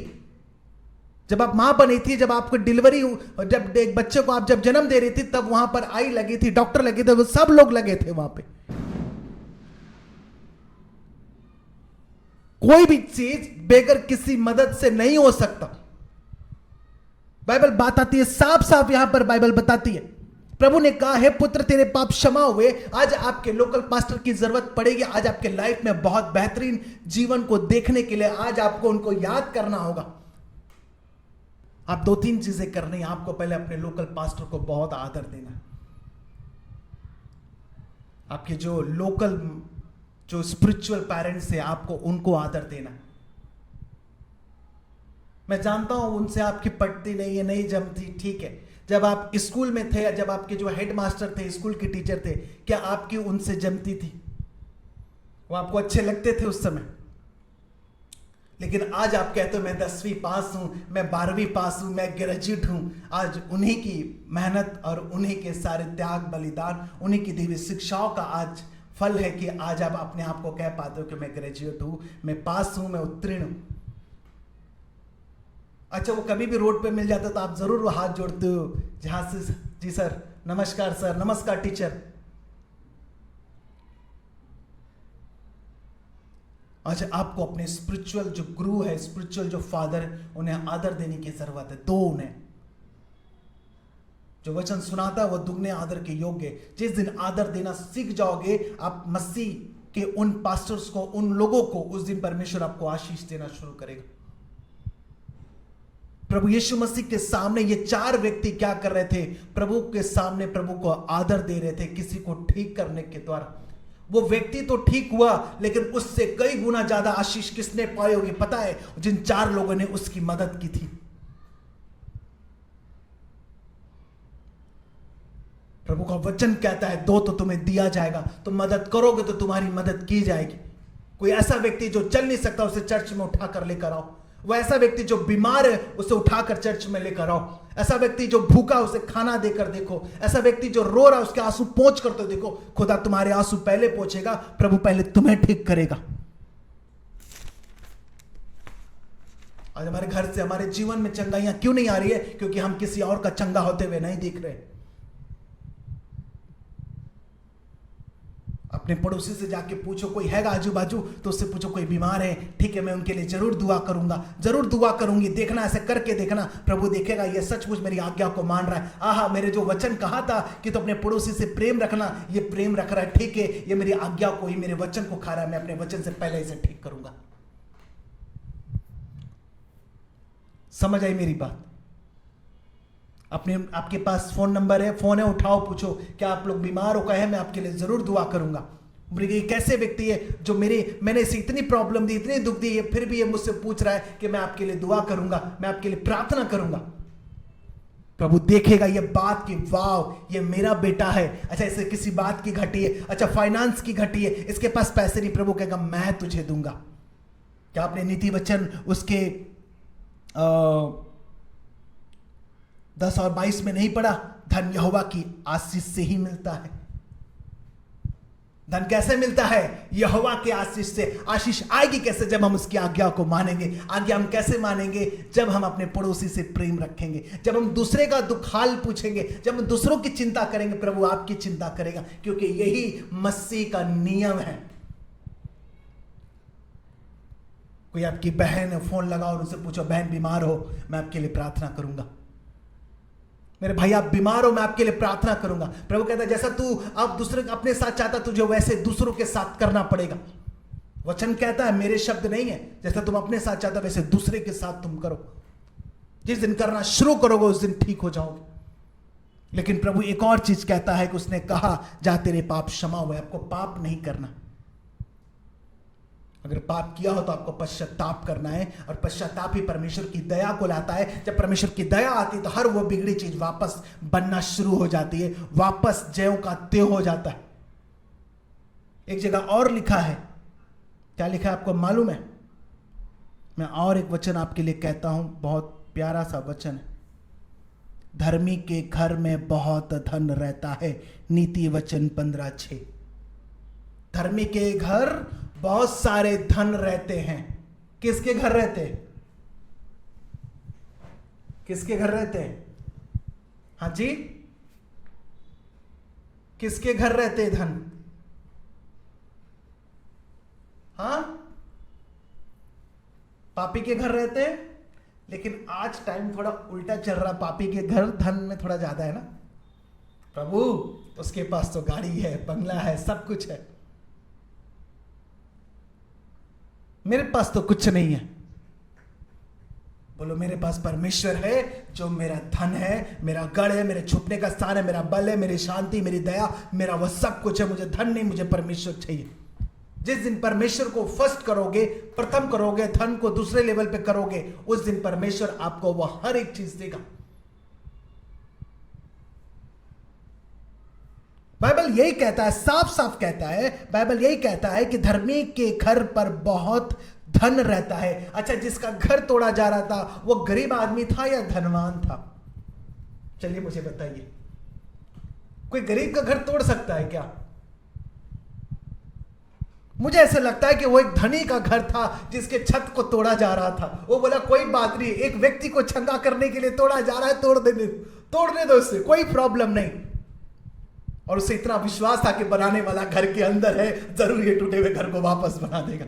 जब आप मां बनी थी, जब आपको डिलीवरी, जब एक बच्चे को आप जब जन्म दे रही थी, तब वहां पर आई लगी थी, डॉक्टर लगे थे, वो सब लोग लगे थे वहां पे। कोई भी चीज बगैर किसी मदद से नहीं हो सकता। बाइबल बताती है, साफ साफ यहां पर बाइबल बताती है, प्रभु ने कहा है पुत्र तेरे पाप क्षमा हुए। आज आपके लोकल पास्टर की जरूरत पड़ेगी। आज आपके लाइफ में बहुत बेहतरीन जीवन को देखने के लिए आज आपको उनको याद करना होगा। आप 2-3 चीजें करनी है। आपको पहले अपने लोकल पास्टर को बहुत आदर देना। आपके जो लोकल जो स्पिरिचुअल पेरेंट्स है, आपको उनको आदर देना। मैं जानता हूं उनसे आपकी पटती नहीं है, नहीं जमती, ठीक है। जब आप स्कूल में थे, जब आपके जो हेड मास्टर थे, स्कूल के टीचर थे, क्या आपकी उनसे जमती थी? वो आपको अच्छे लगते थे उस समय? लेकिन आज आप कहते हो मैं 10वीं पास हूं, मैं 12वीं पास हूं, मैं ग्रेजुएट हूं। आज उन्हीं की मेहनत और उन्हीं के सारे त्याग बलिदान, उन्हीं की दी हुई शिक्षाओं का आज फल है कि आज आप अपने आप को कह पाते हो कि मैं ग्रेजुएट हूं, मैं पास हूं, मैं उत्तीर्ण हूं। अच्छा, वो कभी भी रोड पे मिल जाता तो आप जरूर वो हाथ जोड़ते हो, जहां से जी सर, नमस्कार सर, नमस्कार टीचर। अच्छा, आपको अपने स्पिरिचुअल जो गुरु है, स्पिरिचुअल जो फादर है, उन्हें आदर देने की जरूरत है। दो उन्हें जो वचन सुनाता है वो दुगने आदर के योग्य है। जिस दिन आदर देना सीख जाओगे आप मसीह के उन पास्टर्स को, उन लोगों को, उस दिन परमेश्वर आपको आशीष देना शुरू करेगा। प्रभु यीशु मसीह के सामने ये 4 व्यक्ति क्या कर रहे थे? प्रभु के सामने प्रभु को आदर दे रहे थे, किसी को ठीक करने के द्वारा। वो व्यक्ति तो ठीक हुआ, लेकिन उससे कई गुना ज्यादा आशीष किसने पाई होगी पता है? जिन 4 लोगों ने उसकी मदद की थी। प्रभु का वचन कहता है, दो तो तुम्हें दिया जाएगा, तुम मदद करोगे तो तुम्हारी मदद की जाएगी। कोई ऐसा व्यक्ति जो चल नहीं सकता उसे चर्च में उठाकर लेकर आओ। वो ऐसा व्यक्ति जो बीमार है उसे उठाकर चर्च में लेकर आओ। ऐसा व्यक्ति जो भूखा उसे खाना देकर देखो। ऐसा व्यक्ति जो रो रहा है उसके आंसू पोंछ कर तो देखो। खुदा तुम्हारे आंसू पहले पोंछेगा, प्रभु पहले तुम्हें ठीक करेगा। आज हमारे घर से, हमारे जीवन में चंगाइयां क्यों नहीं आ रही है? क्योंकि हम किसी और का चंगा होते हुए नहीं दिख रहे। अपने पड़ोसी से जाके पूछो, कोई हैगा आजू बाजू, तो उससे पूछो कोई बीमार है, ठीक है मैं उनके लिए जरूर दुआ करूंगा, जरूर दुआ करूंगी। देखना, ऐसे करके देखना, प्रभु देखेगा ये सचमुच मेरी आज्ञा को मान रहा है। आहा, मेरे जो वचन कहा था कि तो अपने पड़ोसी से प्रेम रखना, ये प्रेम रख रहा है, ठीक है, ये मेरी आज्ञा को ही, मेरे वचन को खा रहा है, मैं अपने वचन से पहले इसे ठीक करूंगा। समझ आई मेरी बात? आपके पास फोन नंबर है, फोन है, उठाओ, पूछो क्या आप लोग बीमार हो? कहे मैं आपके लिए जरूर दुआ करूंगा। ये कैसे व्यक्ति है जो मैंने इसे इतनी प्रॉब्लम दी, इतनी दुख दी, फिर भी ये मुझसे पूछ रहा है कि मैं आपके लिए दुआ करूंगा, मैं आपके लिए प्रार्थना करूंगा। प्रभु देखेगा ये बात कि वाव ये मेरा बेटा है। अच्छा इसे किसी बात की घटी है, अच्छा फाइनेंस की घटी है, इसके पास पैसे नहीं, प्रभु कहेगा मैं तुझे दूंगा। क्या आपने नीति वचन उसके 10 और 22 में नहीं पढ़ा? धन यहोवा की आशीष से ही मिलता है। धन कैसे मिलता है? यहोवा के आशीष से। आशीष आएगी कैसे? जब हम उसकी आज्ञा को मानेंगे। आज्ञा हम कैसे मानेंगे? जब हम अपने पड़ोसी से प्रेम रखेंगे, जब हम दूसरे का दुख हाल पूछेंगे, जब हम दूसरों की चिंता करेंगे। प्रभु आपकी चिंता करेगा, क्योंकि यही मसीह का नियम है। कोई आपकी बहन है, फोन लगाओ और उनसे पूछो बहन बीमार हो, मैं आपके लिए प्रार्थना करूंगा। मेरे भाई आप बीमार हो, मैं आपके लिए प्रार्थना करूंगा। प्रभु कहता है जैसा तू अब दूसरे अपने साथ चाहता, तुझे वैसे दूसरों के साथ करना पड़ेगा। वचन कहता है, मेरे शब्द नहीं है, जैसा तुम अपने साथ चाहता वैसे दूसरे के साथ तुम करो। जिस दिन करना शुरू करोगे उस दिन ठीक हो जाओगे। लेकिन प्रभु एक और चीज कहता है कि उसने कहा जा तेरे पाप क्षमा हुए। आपको पाप नहीं करना। अगर पाप किया हो तो आपको पश्चाताप करना है, और पश्चाताप ही परमेश्वर की दया को लाता है। जब परमेश्वर की दया आती है तो हर वो बिगड़ी चीज वापस बनना शुरू हो जाती है, वापस ज्यों का त्यों हो जाता है। एक जगह और लिखा है, क्या लिखा है आपको मालूम है? मैं और एक वचन आपके लिए कहता हूं, बहुत प्यारा सा वचन है। धर्मी के घर में बहुत धन रहता है, नीति वचन 15:6। धर्मी के घर बहुत सारे धन रहते हैं। किसके घर रहते हैं? किसके घर रहते हैं? हाँ जी, किसके घर रहते हैं धन? हाँ, पापी के घर रहते हैं। लेकिन आज टाइम थोड़ा उल्टा चल रहा, पापी के घर धन में थोड़ा ज्यादा है ना। प्रभु उसके पास तो गाड़ी है, बंगला है, सब कुछ है, मेरे पास तो कुछ नहीं है। बोलो मेरे पास परमेश्वर है जो मेरा धन है, मेरा गढ़ है, मेरे छुपने का स्थान है, मेरा बल है, मेरी शांति, मेरी दया, मेरा वह सब कुछ है। मुझे धन नहीं, मुझे परमेश्वर चाहिए। जिस दिन परमेश्वर को फर्स्ट करोगे, प्रथम करोगे, धन को दूसरे लेवल पे करोगे, उस दिन परमेश्वर आपको वह हर एक चीज देगा। बाइबल यही कहता है, साफ साफ कहता है, बाइबल यही कहता है कि धर्मी के घर पर बहुत धन रहता है। अच्छा जिसका घर तोड़ा जा रहा था वो गरीब आदमी था या धनवान था? चलिए मुझे बताइए, कोई गरीब का घर तोड़ सकता है क्या? मुझे ऐसा लगता है कि वो एक धनी का घर था जिसके छत को तोड़ा जा रहा था। वो बोला कोई बात नहीं, एक व्यक्ति को चंगा करने के लिए तोड़ा जा रहा है, तोड़ने दो उससे, कोई प्रॉब्लम नहीं। और उसे इतना विश्वास था कि बनाने वाला घर के अंदर है, जरूर ये टूटे हुए घर को वापस बना देगा।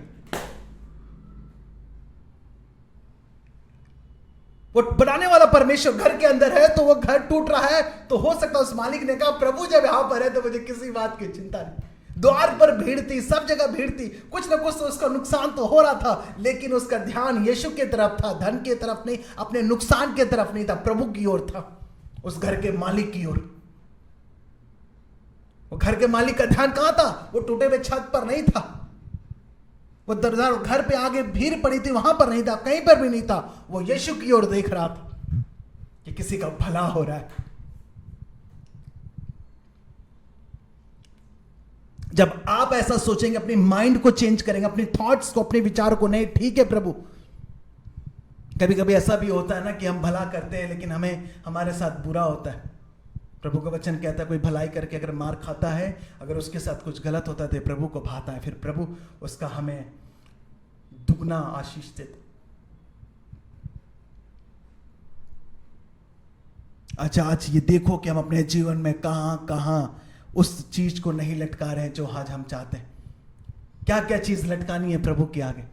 वो बनाने वाला परमेश्वर घर के अंदर है, तो वो घर टूट रहा है तो हो सकता है उस मालिक ने कहा प्रभु जब यहां पर है तो मुझे किसी बात की चिंता नहीं। द्वार पर भीड़ थी, सब जगह भीड़ थी, कुछ ना कुछ तो उसका नुकसान तो हो रहा था, लेकिन उसका ध्यान यीशु की तरफ था, धन की तरफ नहीं, अपने नुकसान की तरफ नहीं था, प्रभु की ओर था, उस घर के मालिक की ओर। वो घर के मालिक का ध्यान कहां था? वो टूटे हुए छत पर नहीं था, वो दरदार घर पे आगे भीड़ पड़ी थी वहां पर नहीं था, कहीं पर भी नहीं था। वो यीशु की ओर देख रहा था कि किसी का भला हो रहा है। जब आप ऐसा सोचेंगे, अपनी माइंड को चेंज करेंगे, अपने थॉट्स को, अपने विचार को, नहीं ठीक है प्रभु। कभी कभी ऐसा भी होता है ना कि हम भला करते हैं लेकिन हमारे साथ बुरा होता है। प्रभु का वचन कहता है कोई भलाई करके अगर मार खाता है, अगर उसके साथ कुछ गलत होता है तो प्रभु को भाता है, फिर प्रभु उसका हमें दुगना आशीष देता। अच्छा आज ये देखो कि हम अपने जीवन में कहां कहां उस चीज को नहीं लटका रहे हैं जो आज हम चाहते हैं। क्या क्या चीज लटकानी है प्रभु के आगे?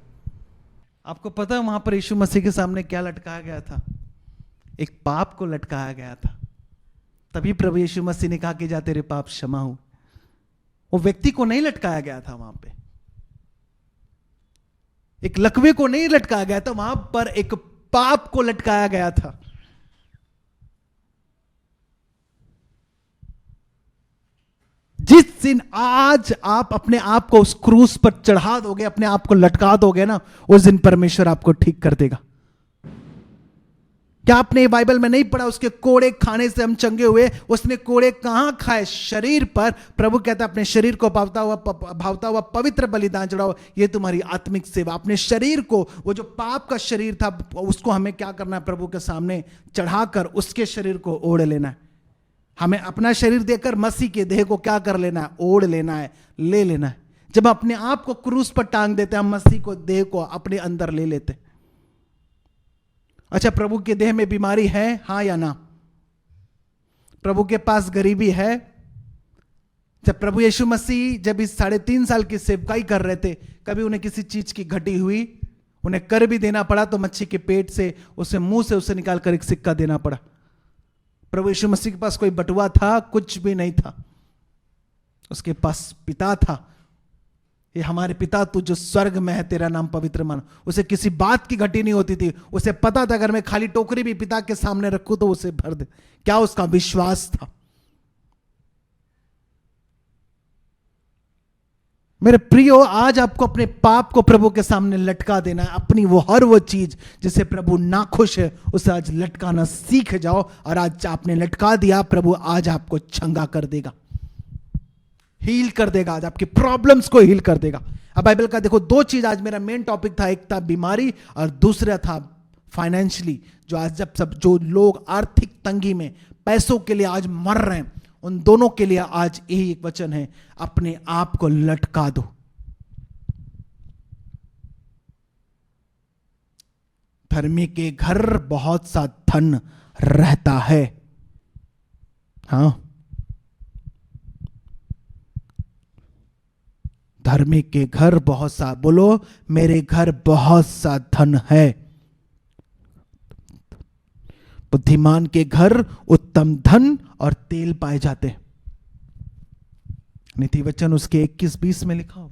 आपको पता है वहां पर यीशु मसीह के सामने क्या लटकाया गया था? एक पाप को लटकाया गया था। तभी प्रभु यीशु मसीह ने कहा कि जा तेरे पाप क्षमा हो। वो व्यक्ति को नहीं लटकाया गया था वहां पे, एक लकवे को नहीं लटकाया गया था, वहां पर एक पाप को लटकाया गया था। जिस sin, आज आप अपने आप को उस क्रूस पर चढ़ा दोगे, अपने आप को लटका दोगे ना, उस दिन परमेश्वर आपको ठीक कर देगा। क्या आपने बाइबल में नहीं पढ़ा, उसके कोड़े खाने से हम चंगे हुए? उसने कोड़े कहां खाए? शरीर पर। प्रभु कहता है अपने शरीर को भावता हुआ पवित्र बलिदान चढ़ाओ, ये तुम्हारी आत्मिक सेवा। अपने शरीर को, वो जो पाप का शरीर था, उसको हमें क्या करना है? प्रभु के सामने चढ़ाकर उसके शरीर को ओढ़ लेना है। हमें अपना शरीर देकर मसीह के देह को क्या कर लेना है? ओढ़ लेना है, ले लेना है। जब अपने आप को क्रूस पर टांग देते हैं, हम मसीह को, देह को अपने अंदर ले लेते हैं। अच्छा, प्रभु के देह में बीमारी है, हां या ना? प्रभु के पास गरीबी है? जब प्रभु यीशु मसीह जब इस 3.5 साल की सेवकाई कर रहे थे, कभी उन्हें किसी चीज की घटी हुई? उन्हें कर भी देना पड़ा तो मच्छी के पेट से, उसे मुंह से उसे निकालकर एक सिक्का देना पड़ा। प्रभु यीशु मसीह के पास कोई बटुआ था? कुछ भी नहीं था। उसके पास पिता था। ये हमारे पिता तू जो स्वर्ग में है, तेरा नाम पवित्र मानो। उसे किसी बात की घटी नहीं होती थी। उसे पता था अगर मैं खाली टोकरी भी पिता के सामने रखूं तो उसे भर दे। क्या उसका विश्वास था? मेरे प्रियो, आज आपको अपने पाप को प्रभु के सामने लटका देना है। अपनी वो चीज जिसे प्रभु नाखुश है, उसे आज लटकाना सीख जाओ। और आज आपने लटका दिया, प्रभु आज आपको चंगा कर देगा, हील कर देगा। आज आपकी प्रॉब्लम्स को हील कर देगा। अब बाइबल का देखो, 2 चीज आज मेरा मेन टॉपिक था। एक था बीमारी और दूसरा था फाइनेंशियली। जो आज जब जो लोग आर्थिक तंगी में पैसों के लिए आज मर रहे हैं, उन दोनों के लिए आज यही एक वचन है, अपने आप को लटका दो। धर्मी के घर बहुत सा धन रहता है। हां, धर्मी के घर बहुत सा, बोलो मेरे घर बहुत सा धन है। बुद्धिमान के घर उत्तम धन और तेल पाए जाते हैं। नीति वचन उसके 21-20 में लिखा हुआ।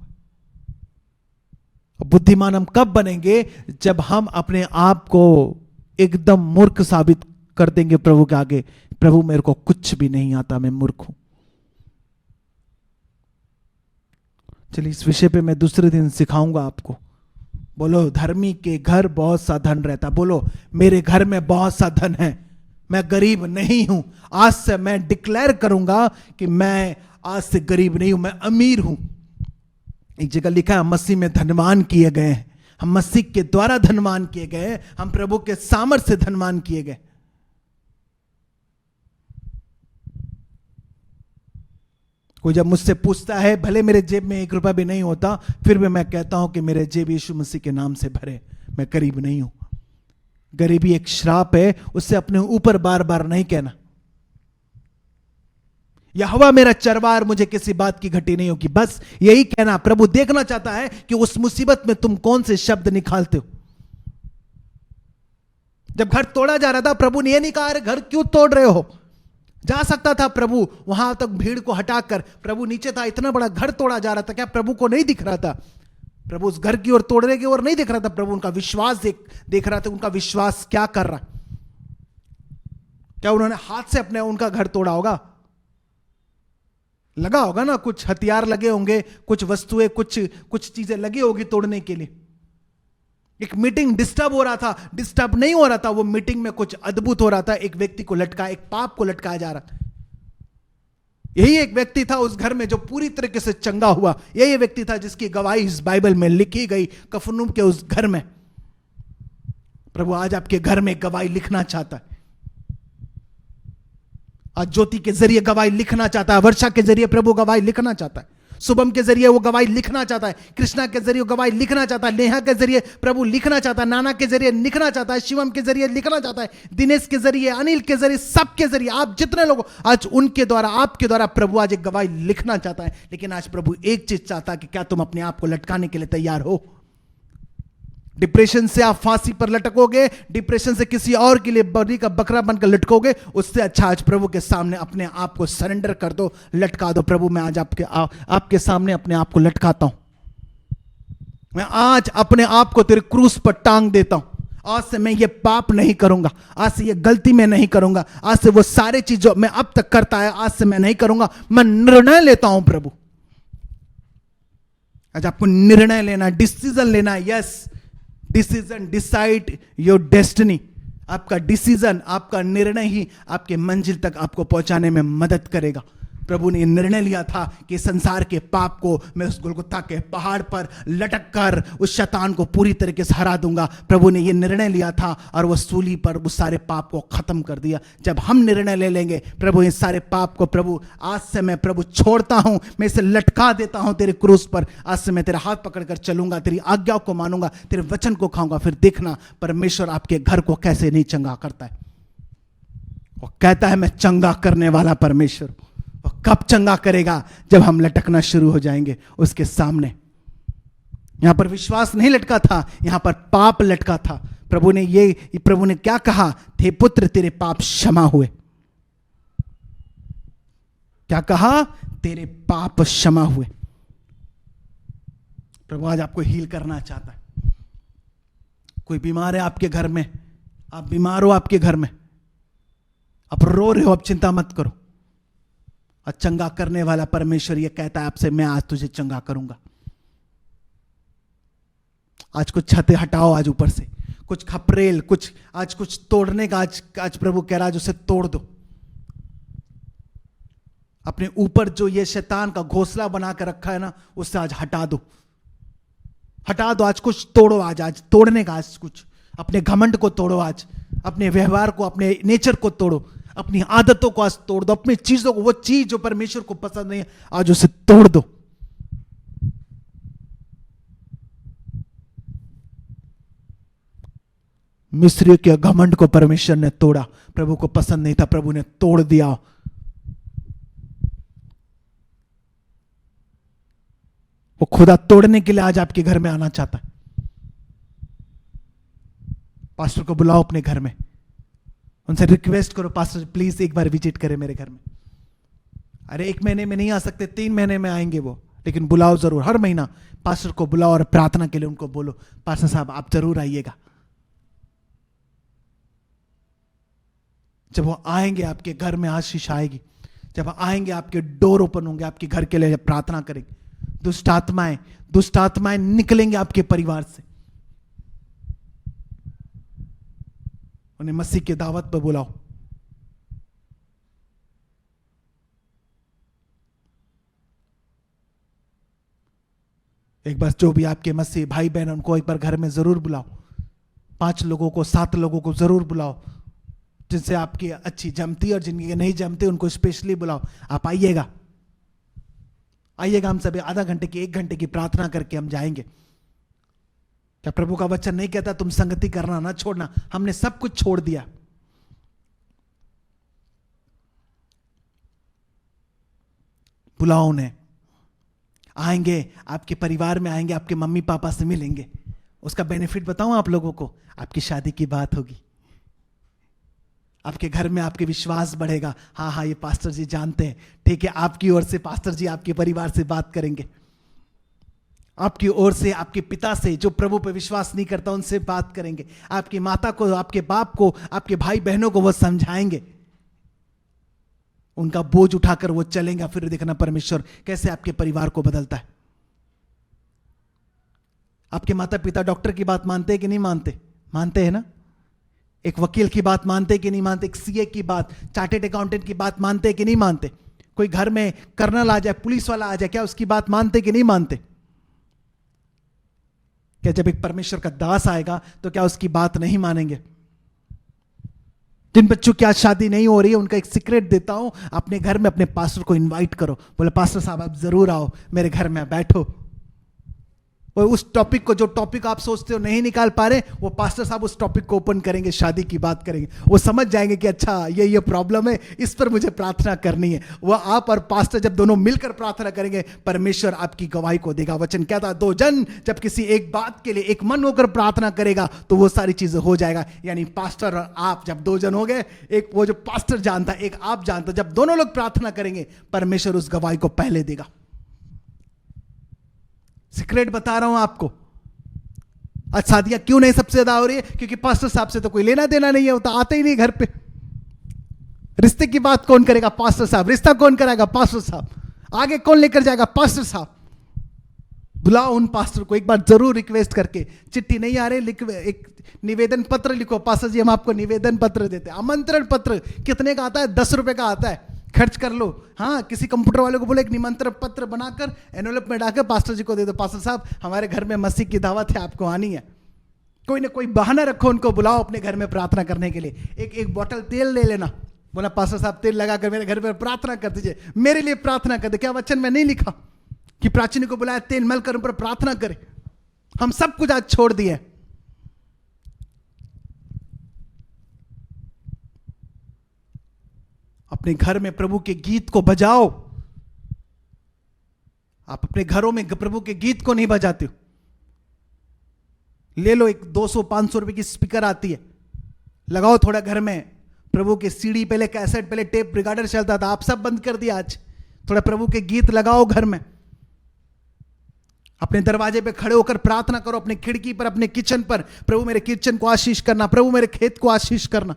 बुद्धिमान हम कब बनेंगे? जब हम अपने आप को एकदम मूर्ख साबित कर देंगे प्रभु के आगे। प्रभु मेरे को कुछ भी नहीं आता, मैं मूर्ख हूं। चलिए, इस विषय पे मैं दूसरे दिन सिखाऊंगा आपको। बोलो, धर्मी के घर बहुत सा धन रहता। बोलो, मेरे घर में बहुत सा धन है, मैं गरीब नहीं हूं। आज से मैं डिक्लेयर करूंगा कि मैं आज से गरीब नहीं हूं, मैं अमीर हूं। एक जगह लिखा है, मसीह में धनवान किए गए हैं। हम मसीह के द्वारा धनवान किए गए, हम प्रभु के सामर्थ्य से धनवान किए गए। कोई जब मुझसे पूछता है, भले मेरे जेब में 1 रुपया भी नहीं होता, फिर भी मैं कहता हूं कि मेरे जेब यीशु मसीह के नाम से भरे, मैं गरीब नहीं हूं। गरीबी एक श्राप है, उससे अपने ऊपर बार बार नहीं कहना। यहोवा मेरा चरवार, मुझे किसी बात की घटी नहीं होगी, बस यही कहना। प्रभु देखना चाहता है कि उस मुसीबत में तुम कौन से शब्द निकालते हो। जब घर तोड़ा जा रहा था, प्रभु ने यह नहीं कहा, अरे घर क्यों तोड़ रहे हो। जा सकता था प्रभु वहां तक भीड़ को हटाकर। प्रभु नीचे था, इतना बड़ा घर तोड़ा जा रहा था, क्या प्रभु को नहीं दिख रहा था? प्रभु उस घर की ओर, तोड़ने की ओर नहीं देख रहा था। प्रभु उनका विश्वास देख रहा था। उनका विश्वास क्या कर रहा? क्या उन्होंने हाथ से अपने उनका घर तोड़ा होगा? लगा होगा ना, कुछ हथियार लगे होंगे, कुछ वस्तुएं, कुछ चीजें लगी होगी तोड़ने के लिए। एक मीटिंग डिस्टर्ब हो रहा था, डिस्टर्ब नहीं हो रहा था, वो मीटिंग में कुछ अद्भुत हो रहा था। एक व्यक्ति को लटका, एक पाप को लटकाया जा रहा था। यही एक व्यक्ति था उस घर में जो पूरी तरीके से चंगा हुआ। यही व्यक्ति था जिसकी गवाही इस बाइबल में लिखी गई, कफरनहूम के उस घर में। प्रभु आज आपके घर में गवाही लिखना चाहता है। आज ज्योति के जरिए गवाही लिखना चाहता है, वर्षा के जरिए प्रभु गवाही लिखना चाहता है, शुभम के जरिए वो गवाही लिखना चाहता है, कृष्णा के जरिए गवाही लिखना चाहता है, नेहा के जरिए प्रभु लिखना चाहता है, नाना के जरिए लिखना चाहता है, शिवम के जरिए लिखना चाहता है, दिनेश के जरिए, अनिल के जरिए, सबके जरिए, आप जितने लोग आज उनके द्वारा, आपके द्वारा प्रभु आज एक गवाही लिखना चाहता है। लेकिन आज प्रभु एक चीज चाहता है कि क्या तुम अपने आप को लटकाने के लिए तैयार हो? डिप्रेशन से आप फांसी पर लटकोगे, डिप्रेशन से किसी और के लिए बलि का बकरा बनकर लटकोगे, उससे अच्छा आज प्रभु के सामने अपने आप को सरेंडर कर दो, लटका दो। प्रभु मैं आज आपके सामने अपने आप को लटकाता हूं। मैं आज अपने आप को तेरे क्रूस पर टांग देता हूं। आज से मैं ये पाप नहीं करूंगा, आज से ये गलती मैं नहीं करूंगा, आज से वो सारे चीज जो मैं अब तक करता है आज से मैं नहीं करूंगा। मैं निर्णय लेता हूं प्रभु, आज आपको निर्णय लेना, डिसीजन लेना। Yes, decision, decide your destiny. आपका डिसीजन, आपका निर्णय ही आपके मंजिल तक आपको पहुंचाने में मदद करेगा। प्रभु ने निर्णय लिया था कि संसार के पाप को मैं उस गुलगुता के पहाड़ पर लटक कर उस शैतान को पूरी तरीके से हरा दूंगा। प्रभु ने यह निर्णय लिया था और वो सूली पर उस सारे पाप को खत्म कर दिया। जब हम निर्णय ले लेंगे, प्रभु इस सारे पाप को, प्रभु आज से मैं प्रभु छोड़ता हूं, मैं इसे लटका देता हूं तेरे क्रूस पर, आज से मैं तेरा हाथ पकड़कर चलूंगा, तेरी आज्ञाओं को मानूंगा, तेरे वचन को खाऊंगा, फिर देखना परमेश्वर आपके घर को कैसे नहीं चंगा करता है। वो कहता है मैं चंगा करने वाला परमेश्वर। वो कब चंगा करेगा? जब हम लटकना शुरू हो जाएंगे उसके सामने। यहां पर विश्वास नहीं लटका था, यहां पर पाप लटका था। प्रभु ने क्या कहा? हे पुत्र, तेरे पाप क्षमा हुए। क्या कहा? तेरे पाप क्षमा हुए। प्रभु आज आपको हील करना चाहता है। कोई बीमार है आपके घर में, आप बीमार हो आपके घर में, आप रो रहे हो, आप चिंता मत करो। और चंगा करने वाला परमेश्वर ये कहता है आपसे, मैं आज तुझे चंगा करूंगा। आज कुछ छतें हटाओ, आज ऊपर से कुछ खपरेल, आज कुछ तोड़ने का आज प्रभु कह रहा है, उसे तोड़ दो। अपने ऊपर जो ये शैतान का घोंसला बना कर रखा है ना, उससे आज हटा दो, हटा दो। आज कुछ तोड़ो, आज तोड़ने का, आज कुछ अपने घमंड को तोड़ो, आज अपने व्यवहार को, अपने नेचर को तोड़ो, अपनी आदतों को आज तोड़ दो, अपनी चीजों को, वो चीज जो परमेश्वर को पसंद नहीं है, आज उसे तोड़ दो। मिस्री के घमंड को परमेश्वर ने तोड़ा, प्रभु को पसंद नहीं था, प्रभु ने तोड़ दिया। वो खुदा तोड़ने के लिए आज आपके घर में आना चाहता है। पास्टर को बुलाओ अपने घर में, उनसे रिक्वेस्ट करो, पास्टर प्लीज एक बार विजिट करें मेरे घर में। अरे 1 महीने में नहीं आ सकते, 3 महीने में आएंगे वो, लेकिन बुलाओ जरूर। हर महीना पास्टर को बुलाओ और प्रार्थना के लिए उनको बोलो, पास्टर साहब आप जरूर आइएगा। जब वो आएंगे आपके घर में आशीष आएगी। जब आएंगे आपके डोर ओपन होंगे आपके घर के लिए, जब प्रार्थना करेंगे, दुष्ट आत्माएं निकलेंगे आपके परिवार से। उन्हें मसीह की दावत पर बुलाओ। एक बार जो भी आपके मसीह भाई बहन, उनको एक बार घर में जरूर बुलाओ। 5 लोगों को, 7 लोगों को जरूर बुलाओ, जिनसे आपकी अच्छी जमती और जिनकी नहीं जमती उनको स्पेशली बुलाओ। आप आइएगा, हम सभी आधा घंटे की, 1 घंटे की प्रार्थना करके हम जाएंगे। क्या प्रभु का वचन नहीं कहता तुम संगति करना ना छोड़ना? हमने सब कुछ छोड़ दिया। बुलाओ उन्हें, आएंगे आपके परिवार में, आएंगे आपके मम्मी पापा से मिलेंगे। उसका बेनिफिट बताऊं आप लोगों को, आपकी शादी की बात होगी, आपके घर में आपके विश्वास बढ़ेगा। हाँ, ये पास्टर जी जानते हैं, ठीक है। आपकी ओर से पास्टर जी आपके परिवार से बात करेंगे, आपकी ओर से आपके पिता से जो प्रभु पर विश्वास नहीं करता उनसे बात करेंगे, आपकी माता को, आपके बाप को, आपके भाई बहनों को वो समझाएंगे, उनका बोझ उठाकर वो चलेंगे। फिर देखना परमेश्वर कैसे आपके परिवार को बदलता है। आपके माता पिता डॉक्टर की बात मानते हैं कि नहीं मानते? मानते हैं ना। एक वकील की बात मानते कि नहीं मानते? एक सीए की बात, चार्टेड अकाउंटेंट की बात मानते कि नहीं मानते? कोई घर में कर्नल आ जाए, पुलिस वाला आ जाए, क्या उसकी बात मानते कि नहीं मानते? क्या जब एक परमेश्वर का दास आएगा तो क्या उसकी बात नहीं मानेंगे? जिन बच्चों की आज शादी नहीं हो रही है, उनका एक सीक्रेट देता हूं, अपने घर में अपने पास्टर को इनवाइट करो, बोले पास्टर साहब आप जरूर आओ मेरे घर में, बैठो। और उस टॉपिक को, जो टॉपिक आप सोचते हो नहीं निकाल पा रहे, वो पास्टर साहब उस टॉपिक को ओपन करेंगे, शादी की बात करेंगे। वो समझ जाएंगे कि अच्छा ये प्रॉब्लम है, इस पर मुझे प्रार्थना करनी है। वो आप और पास्टर जब दोनों मिलकर प्रार्थना करेंगे, परमेश्वर आपकी गवाही को देगा। वचन कहता है 2 जन जब किसी एक बात के लिए एक मन होकर प्रार्थना करेगा तो वो सारी चीजें हो जाएगा। यानी पास्टर और आप जब 2 जन हो गए, एक वो जो पास्टर जानता है, एक आप जानता, जब दोनों लोग प्रार्थना करेंगे, परमेश्वर उस गवाही को पहले देगा। सीक्रेट बता रहा हूं आपको। आज शादियां क्यों नहीं सबसे ज्यादा हो रही है? क्योंकि पास्टर साहब से तो कोई लेना देना नहीं है, वो तो आते ही नहीं घर पे। रिश्ते की बात कौन करेगा? पास्टर साहब। रिश्ता कौन कराएगा? पास्टर साहब। आगे कौन लेकर जाएगा? पास्टर साहब। बुलाओ उन पास्टर को, एक बार जरूर रिक्वेस्ट करके, चिट्ठी नहीं आ रही, एक निवेदन पत्र लिखो, पास्टर जी हम आपको निवेदन पत्र देते हैं। आमंत्रण पत्र कितने का आता है? 10 रुपए का आता है, खर्च कर लो। हाँ, किसी कंप्यूटर वाले को बोले एक निमंत्रण पत्र बनाकर एनवेलप में डालकर पास्टर जी को दे दो, पास्टर साहब हमारे घर में मसीह की दावत है, आपको आनी है। कोई ना कोई बहाना रखो, उनको बुलाओ अपने घर में प्रार्थना करने के लिए। एक बोतल तेल ले लेना, बोला पास्टर साहब तेल लगाकर मेरे घर में प्रार्थना कर दीजिए, मेरे लिए प्रार्थना कर दे। क्या वचन में नहीं लिखा कि प्राचीन को बुलाया तेल मल कर उन पर प्रार्थना करे? हम सब कुछ आज छोड़ दिए। अपने घर में प्रभु के गीत को बजाओ। आप अपने घरों में प्रभु के गीत को नहीं बजाते हो। ले लो एक 200-500 रुपए की स्पीकर आती है, लगाओ थोड़ा घर में प्रभु के सीडी, पहले कैसेट, पहले टेप रिकॉर्डर चलता था, आप सब बंद कर दिया। आज थोड़ा प्रभु के गीत लगाओ घर में। अपने दरवाजे पे खड़े होकर प्रार्थना करो, अपने खिड़की पर, अपने किचन पर, प्रभु मेरे किचन को आशीष करना, प्रभु मेरे खेत को आशीष करना।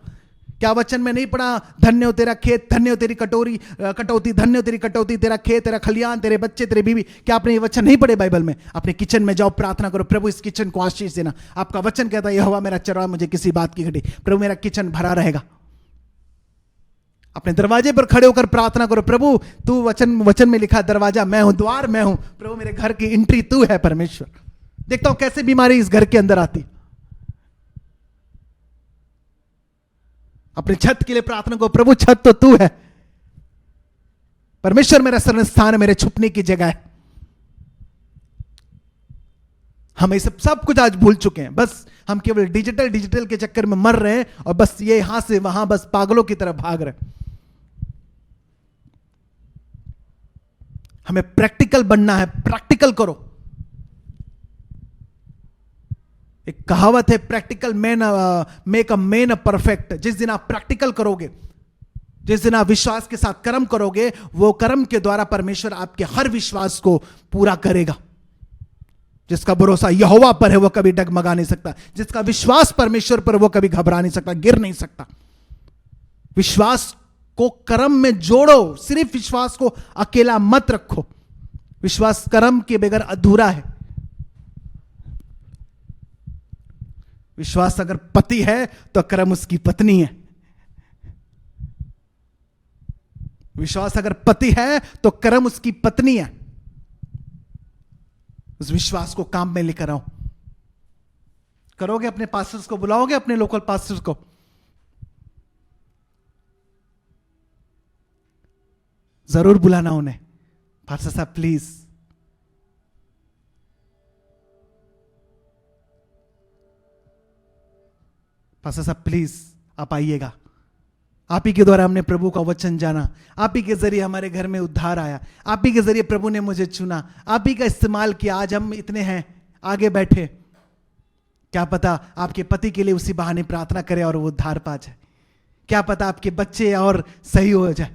क्या वचन में नहीं पढ़ा, धन्य हो तेरा खेत, धन्य हो तेरी कटौती, धन्य हो तेरी कटौती, तेरा खेत, तेरा खलियान, तेरे बच्चे, तेरे बीवी? क्या आपने ये वचन नहीं पढ़े बाइबल में? अपने किचन में जाओ, प्रार्थना करो, प्रभु इस किचन को आशीष देना। आपका वचन कहता है यहोवा मेरा चरवाहा, मुझे किसी बात की घटी। प्रभु मेरा किचन भरा रहेगा। अपने दरवाजे पर खड़े होकर प्रार्थना करो, प्रभु तू वचन में लिखा दरवाजा मैं हूं, द्वार मैं हूं, प्रभु मेरे घर की एंट्री तू है परमेश्वर। देखता हूं कैसे बीमारी इस घर के अंदर आती। अपने छत के लिए प्रार्थना करो, प्रभु छत तो तू है, परमेश्वर मेरा शरण स्थान है, मेरे छुपने की जगह है। हम ये सब कुछ आज भूल चुके हैं। बस हम केवल डिजिटल के चक्कर में मर रहे हैं और बस ये यहां से वहां बस पागलों की तरह भाग रहे हैं। हमें प्रैक्टिकल बनना है, प्रैक्टिकल करो। एक कहावत है, practical man make a man perfect. जिस दिन आप प्रैक्टिकल करोगे, जिस दिन आप विश्वास के साथ कर्म करोगे, वो कर्म के द्वारा परमेश्वर आपके हर विश्वास को पूरा करेगा। जिसका भरोसा यहोवा पर है वो कभी डगमगा नहीं सकता। जिसका विश्वास परमेश्वर पर, वो कभी घबरा नहीं सकता, गिर नहीं सकता। विश्वास को कर्म में जोड़ो, सिर्फ विश्वास को अकेला मत रखो। विश्वास कर्म के बगैर अधूरा है। विश्वास अगर पति है तो कर्म उसकी पत्नी है। विश्वास अगर पति है तो कर्म उसकी पत्नी है। उस विश्वास को काम में लेकर आओ। करोगे? अपने पास्टर्स को बुलाओगे, अपने लोकल पास्टर्स को? जरूर बुलाना उन्हें। पास्टर साहब प्लीज, पास्टर साहब प्लीज आप आइएगा। आप ही के द्वारा हमने प्रभु का वचन जाना, आप ही के जरिए हमारे घर में उद्धार आया, आप ही के जरिए प्रभु ने मुझे चुना, आप ही का इस्तेमाल किया। आज हम इतने हैं आगे बैठे। क्या पता आपके पति के लिए उसी बहाने प्रार्थना करे और वो उद्धार पा जाए। क्या पता आपके बच्चे और सही हो जाए।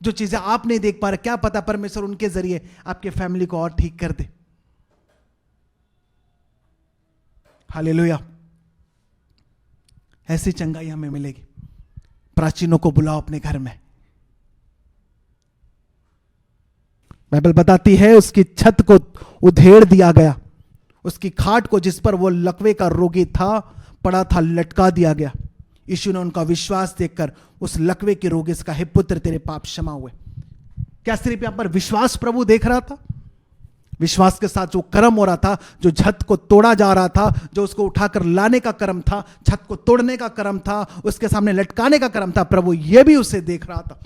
जो चीजें आप नहीं देख पा रहे, क्या पता परमेश्वर उनके जरिए आपके फैमिली को और ठीक कर दे। हालेलुया। ऐसी चंगाई हमें मिलेगी। प्राचीनों को बुलाओ अपने घर में। बाइबल बताती है उसकी छत को उधेड़ दिया गया, उसकी खाट को जिस पर वो लकवे का रोगी था पड़ा था लटका दिया गया। यीशु ने उनका विश्वास देखकर उस लकवे के रोगी से कहा, हे पुत्र तेरे पाप क्षमा हुए। क्या सिर्फ यहां पर विश्वास प्रभु देख रहा था? विश्वास के साथ जो कर्म हो रहा था, जो छत को तोड़ा जा रहा था, जो उसको उठाकर लाने का कर्म था, छत को तोड़ने का कर्म था, उसके सामने लटकाने का कर्म था, प्रभु यह भी उसे देख रहा था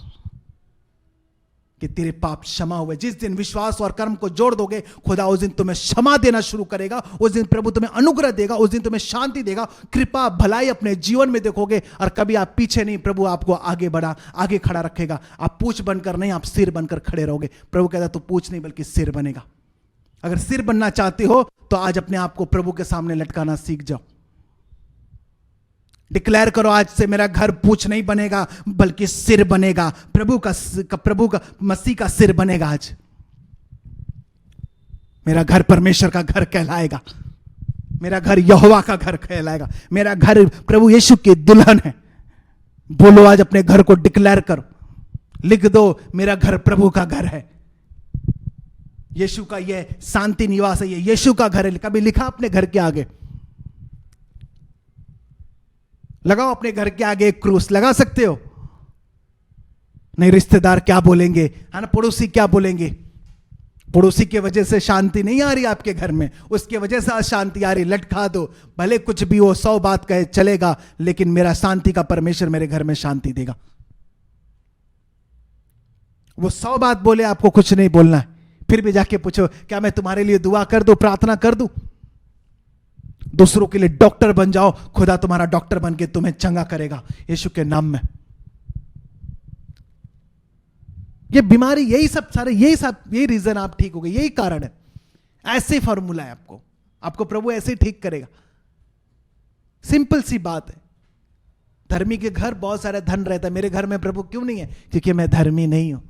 कि तेरे पाप क्षमा हुए। जिस दिन विश्वास और कर्म को जोड़ दोगे, खुदा उस दिन तुम्हें क्षमा देना शुरू करेगा। उस दिन प्रभु तुम्हें अनुग्रह देगा, उस दिन तुम्हें शांति देगा, कृपा भलाई अपने जीवन में देखोगे। और कभी आप पीछे नहीं, प्रभु आपको आगे खड़ा रखेगा। आप पूंछ बनकर नहीं, आप सिर बनकर खड़े रहोगे। प्रभु कहता तू पूंछ नहीं बल्कि सिर बनेगा। अगर सिर बनना चाहते हो तो आज अपने आप को प्रभु के सामने लटकाना सीख जाओ। डिक्लेयर करो, आज से मेरा घर पूंछ नहीं बनेगा बल्कि सिर बनेगा। प्रभु का मसीह का सिर बनेगा। आज मेरा घर परमेश्वर का घर कहलाएगा। मेरा घर यहोवा का घर कहलाएगा। मेरा घर प्रभु यीशु की दुल्हन है। बोलो, आज अपने घर को डिक्लेयर करो, लिख दो, मेरा घर प्रभु का घर है। यीशु का ये शांति निवास है, ये यीशु का घर है। कभी लिखा अपने घर के आगे? लगाओ अपने घर के आगे एक क्रूस, लगा सकते हो? नहीं, रिश्तेदार क्या बोलेंगे, है ना, पड़ोसी क्या बोलेंगे। पड़ोसी की वजह से शांति नहीं आ रही आपके घर में, उसके वजह से अशांति आ रही, लटका दो, भले कुछ भी हो, 100 बात कहे चलेगा, लेकिन मेरा शांति का परमेश्वर मेरे घर में शांति देगा। वो 100 बात बोले, आपको कुछ नहीं बोलना है, फिर भी जाके पूछो क्या मैं तुम्हारे लिए दुआ कर दूं, प्रार्थना कर दूं? दूसरों के लिए डॉक्टर बन जाओ, खुदा तुम्हारा डॉक्टर बन के तुम्हें चंगा करेगा यीशु के नाम में। ये बीमारी, यही सब यही रीजन आप ठीक हो गए, यही कारण है। ऐसे फॉर्मूला है आपको प्रभु ऐसे ठीक करेगा। सिंपल सी बात है। धर्मी के घर बहुत सारा धन रहता है, मेरे घर में प्रभु क्यों नहीं है? क्योंकि मैं धर्मी नहीं हूं।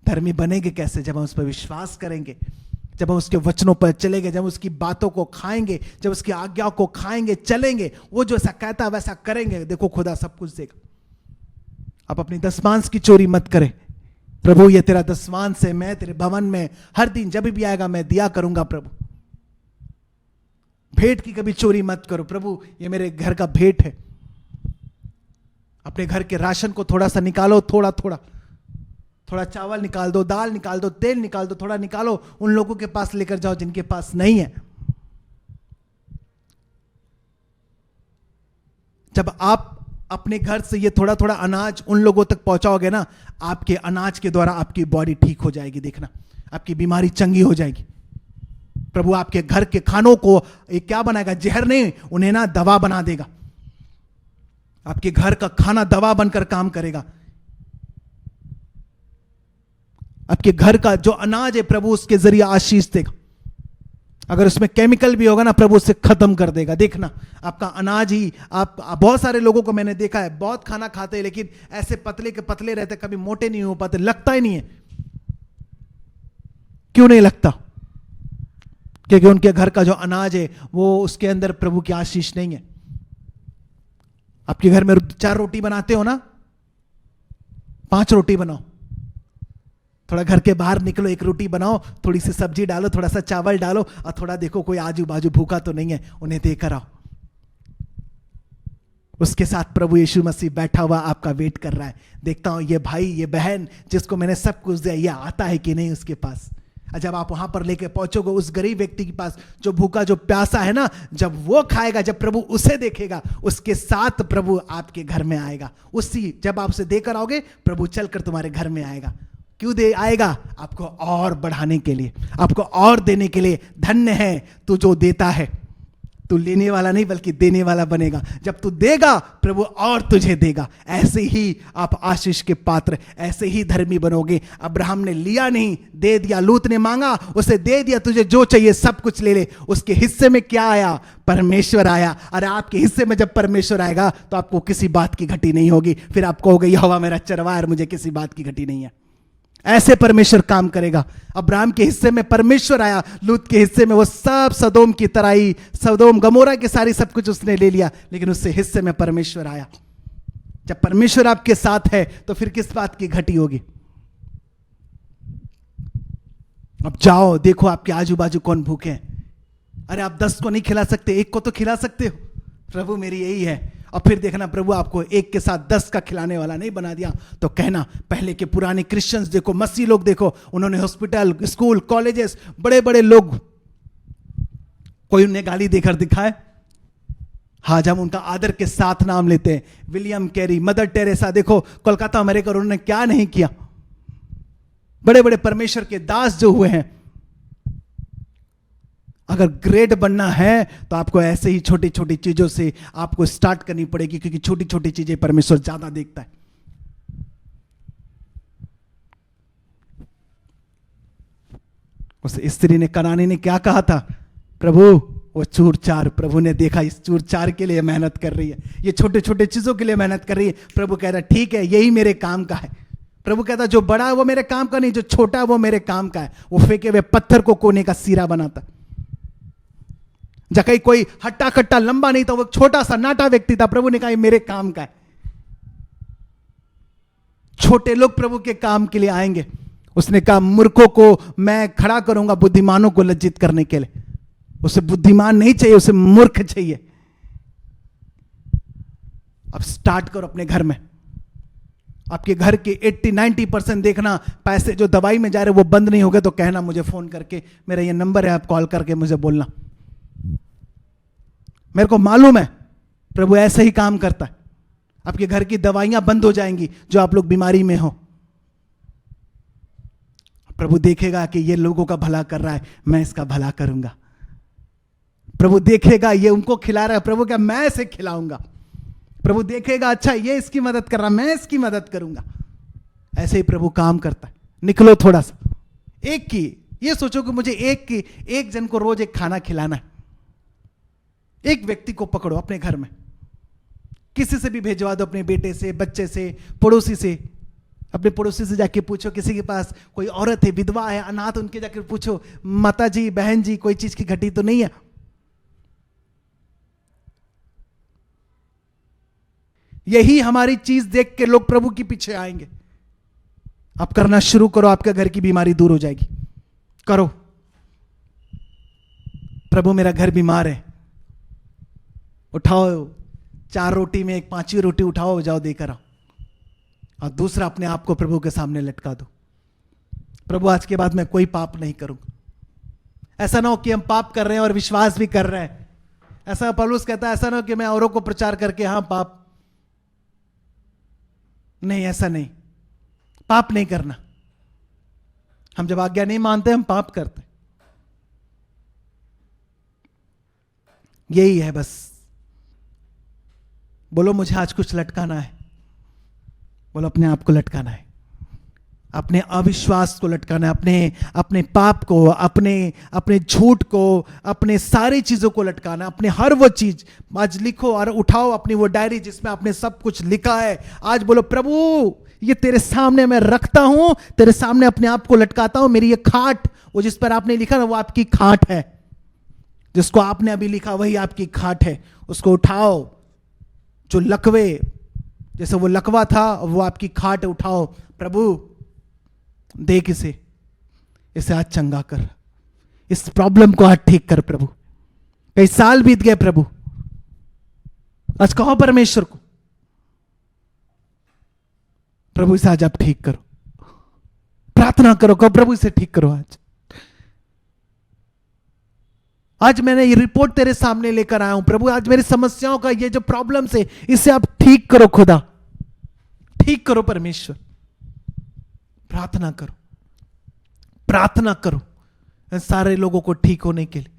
धर्मी बनेंगे कैसे? जब हम उस पर विश्वास करेंगे, जब हम उसके वचनों पर चलेंगे, जब उसकी बातों को खाएंगे, जब उसकी आज्ञाओं को खाएंगे, चलेंगे, वो जो ऐसा कहता है वैसा करेंगे, देखो खुदा सब कुछ देगा। आप अपनी दसमांश की चोरी मत करें। प्रभु ये तेरा दसमांश है, मैं तेरे भवन में हर दिन जब भी आएगा मैं दिया करूंगा। प्रभु भेंट की कभी चोरी मत करो। प्रभु ये मेरे घर का भेंट है। अपने घर के राशन को थोड़ा सा निकालो, थोड़ा चावल निकाल दो, दाल निकाल दो, तेल निकाल दो, थोड़ा निकालो, उन लोगों के पास लेकर जाओ जिनके पास नहीं है। जब आप अपने घर से ये थोड़ा थोड़ा अनाज उन लोगों तक पहुंचाओगे ना, आपके अनाज के द्वारा आपकी बॉडी ठीक हो जाएगी। देखना, आपकी बीमारी चंगी हो जाएगी। प्रभु आपके घर के खानों को एक क्या बनाएगा? जहर नहीं, उन्हें ना दवा बना देगा। आपके घर का खाना दवा बनकर काम करेगा। आपके घर का जो अनाज है प्रभु उसके जरिए आशीष देगा। अगर उसमें केमिकल भी होगा ना, प्रभु उसे खत्म कर देगा। देखना, आपका अनाज ही आप बहुत सारे लोगों को मैंने देखा है, बहुत खाना खाते हैं लेकिन ऐसे पतले के पतले रहते, कभी मोटे नहीं हो पाते, लगता ही नहीं है। क्यों नहीं लगता? क्योंकि उनके घर का जो अनाज है वो उसके अंदर प्रभु की आशीष नहीं है। आपके घर में 4 रोटी बनाते हो ना, 5 रोटी बनाओ। थोड़ा घर के बाहर निकलो, 1 रोटी बनाओ, थोड़ी सी सब्जी डालो, थोड़ा सा चावल डालो, और थोड़ा देखो कोई आजू बाजू भूखा तो नहीं है, उन्हें देकर आओ। उसके साथ प्रभु यीशु मसीह बैठा हुआ आपका वेट कर रहा है। देखता हूं ये भाई, ये बहन जिसको मैंने सब कुछ दिया, ये आता है कि नहीं उसके पास। जब आप वहां पर लेके पहुंचोगे उस गरीब व्यक्ति के पास, जो भूखा, जो प्यासा है ना, जब वो खाएगा, जब प्रभु उसे देखेगा, उसके साथ प्रभु आपके घर में आएगा। उसी जब आप उसे देकर आओगे, प्रभु चलकर तुम्हारे घर में आएगा। क्यों दे आएगा? आपको और बढ़ाने के लिए, आपको और देने के लिए। धन्य है तू जो देता है, तू लेने वाला नहीं बल्कि देने वाला बनेगा। जब तू देगा प्रभु और तुझे देगा। ऐसे ही आप आशीष के पात्र, ऐसे ही धर्मी बनोगे। अब्राहम ने लिया नहीं, दे दिया। लूत ने मांगा, उसे दे दिया। तुझे जो चाहिए सब कुछ ले ले। उसके हिस्से में क्या आया? परमेश्वर आया। अरे आपके हिस्से में जब परमेश्वर आएगा तो आपको किसी बात की घटी नहीं होगी। फिर आप कहोगे यहोवा मेरा चरवाहा, मुझे किसी बात की घटी नहीं है। ऐसे परमेश्वर काम करेगा। अब्राहम के हिस्से में परमेश्वर आया, लूत के हिस्से में वो सब सदोम की तराई, सदोम गमोरा की सारी सब कुछ उसने ले लिया, लेकिन उससे हिस्से में परमेश्वर आया। जब परमेश्वर आपके साथ है तो फिर किस बात की घटी होगी? अब जाओ, देखो आपके आजू बाजू कौन भूखे हैं। अरे आप 10 को नहीं खिला सकते, 1 को तो खिला सकते हो। प्रभु मेरी यही है। और फिर देखना, प्रभु आपको 1 के साथ 10 का खिलाने वाला नहीं बना दिया तो कहना, पहले के पुराने क्रिश्चियंस देखो, मसीह लोग देखो, उन्होंने हॉस्पिटल, स्कूल, कॉलेजेस, बड़े बड़े लोग, कोई उन्हें गाली देकर दिखाए? हाँ, जब उनका आदर के साथ नाम लेते हैं। विलियम कैरी, मदर टेरेसा, देखो कोलकाता अमेरिका, उन्होंने क्या नहीं किया। बड़े बड़े परमेश्वर के दास जो हुए हैं। अगर ग्रेट बनना है तो आपको ऐसे ही छोटी छोटी चीजों से आपको स्टार्ट करनी पड़ेगी, क्योंकि छोटी छोटी चीजें परमेश्वर ज्यादा देखता है। उस स्त्री ने, कनानी ने क्या कहा था? प्रभु वो चूर चार, प्रभु ने देखा इस चूर चार के लिए मेहनत कर रही है, ये छोटे छोटे चीजों के लिए मेहनत कर रही है। प्रभु कहता है ठीक है, यही मेरे काम का है। प्रभु कहता है जो बड़ा है वो मेरे काम का नहीं, जो छोटा है वो मेरे काम का है। वो फेंके हुए पत्थर को कोने का सिरा बनाता। जकई कोई हट्टा कट्टा लंबा नहीं था, वो छोटा सा नाटा व्यक्ति था। प्रभु ने कहा ये मेरे काम का है। छोटे लोग प्रभु के काम के लिए आएंगे। उसने कहा मूर्खों को मैं खड़ा करूंगा बुद्धिमानों को लज्जित करने के लिए। उसे बुद्धिमान नहीं चाहिए, उसे मूर्ख चाहिए। अब स्टार्ट करो अपने घर में। आपके घर के 80-90% देखना पैसे जो दवाई में जा रहे वो बंद नहीं हो गए तो कहना मुझे फोन करके, मेरा ये नंबर है, आप कॉल करके मुझे बोलना। मेरे को मालूम है प्रभु ऐसे ही काम करता है। आपके घर की दवाइयां बंद हो जाएंगी जो आप लोग बीमारी में हो। प्रभु देखेगा कि ये लोगों का भला कर रहा है, मैं इसका भला करूंगा। प्रभु देखेगा ये उनको खिला रहा है, प्रभु क्या मैं इसे खिलाऊंगा। प्रभु देखेगा अच्छा ये इसकी मदद कर रहा, मैं इसकी मदद करूंगा। ऐसे ही प्रभु काम करता है। निकलो थोड़ा सा, एक की ये सोचो कि मुझे एक जन को रोज एक खाना खिलाना है। एक व्यक्ति को पकड़ो अपने घर में, किसी से भी भेजवा दो, अपने बेटे से, बच्चे से, पड़ोसी से। अपने पड़ोसी से जाके पूछो, किसी के पास कोई औरत है, विधवा है, अनाथ, उनके जाके पूछो माता जी, बहन जी, कोई चीज की घटी तो नहीं है। यही हमारी चीज देख के लोग प्रभु के पीछे आएंगे। आप करना शुरू करो, आपके घर की बीमारी दूर हो जाएगी। करो। प्रभु मेरा घर बीमार है, उठाओ 4 रोटी में एक 5वीं रोटी उठाओ, जाओ देकर आओ। और दूसरा, अपने आप को प्रभु के सामने लटका दो। प्रभु आज के बाद मैं कोई पाप नहीं करूंगा। ऐसा ना हो कि हम पाप कर रहे हैं और विश्वास भी कर रहे हैं। ऐसा पौलुस कहता है, ऐसा ना हो कि मैं औरों को प्रचार करके हाँ पाप नहीं, ऐसा नहीं। पाप नहीं करना। हम जब आज्ञा नहीं मानते हम पाप करते। यही है बस। बोलो मुझे आज कुछ लटकाना है। बोलो अपने आप को लटकाना है, अपने अविश्वास को लटकाना है, अपने पाप को, अपने झूठ को, अपने सारी चीजों को लटकाना, अपने हर वो चीज आज लिखो और उठाओ अपनी वो डायरी जिसमें आपने सब कुछ लिखा है। आज बोलो प्रभु ये तेरे सामने मैं रखता हूं, तेरे सामने अपने आप को लटकाता हूं। मेरी ये खाट, वो जिस पर आपने लिखा ना, वो आपकी खाट है। जिसको आपने अभी लिखा वही आपकी खाट है। उसको उठाओ। जो लकवे, जैसे वो लकवा था वो आपकी खाट, उठाओ। प्रभु देख इसे आज चंगा कर, इस प्रॉब्लम को आज ठीक कर प्रभु। कई साल बीत गए प्रभु, आज कहो परमेश्वर को, प्रभु इसे आज आप ठीक करो। प्रार्थना करो, कहो प्रभु इसे ठीक करो। आज मैंने ये रिपोर्ट तेरे सामने लेकर आया हूं प्रभु। आज मेरी समस्याओं का ये जो प्रॉब्लम्स है इसे आप ठीक करो खुदा, ठीक करो परमेश्वर। प्रार्थना करो, प्रार्थना करो सारे लोगों को ठीक होने के लिए।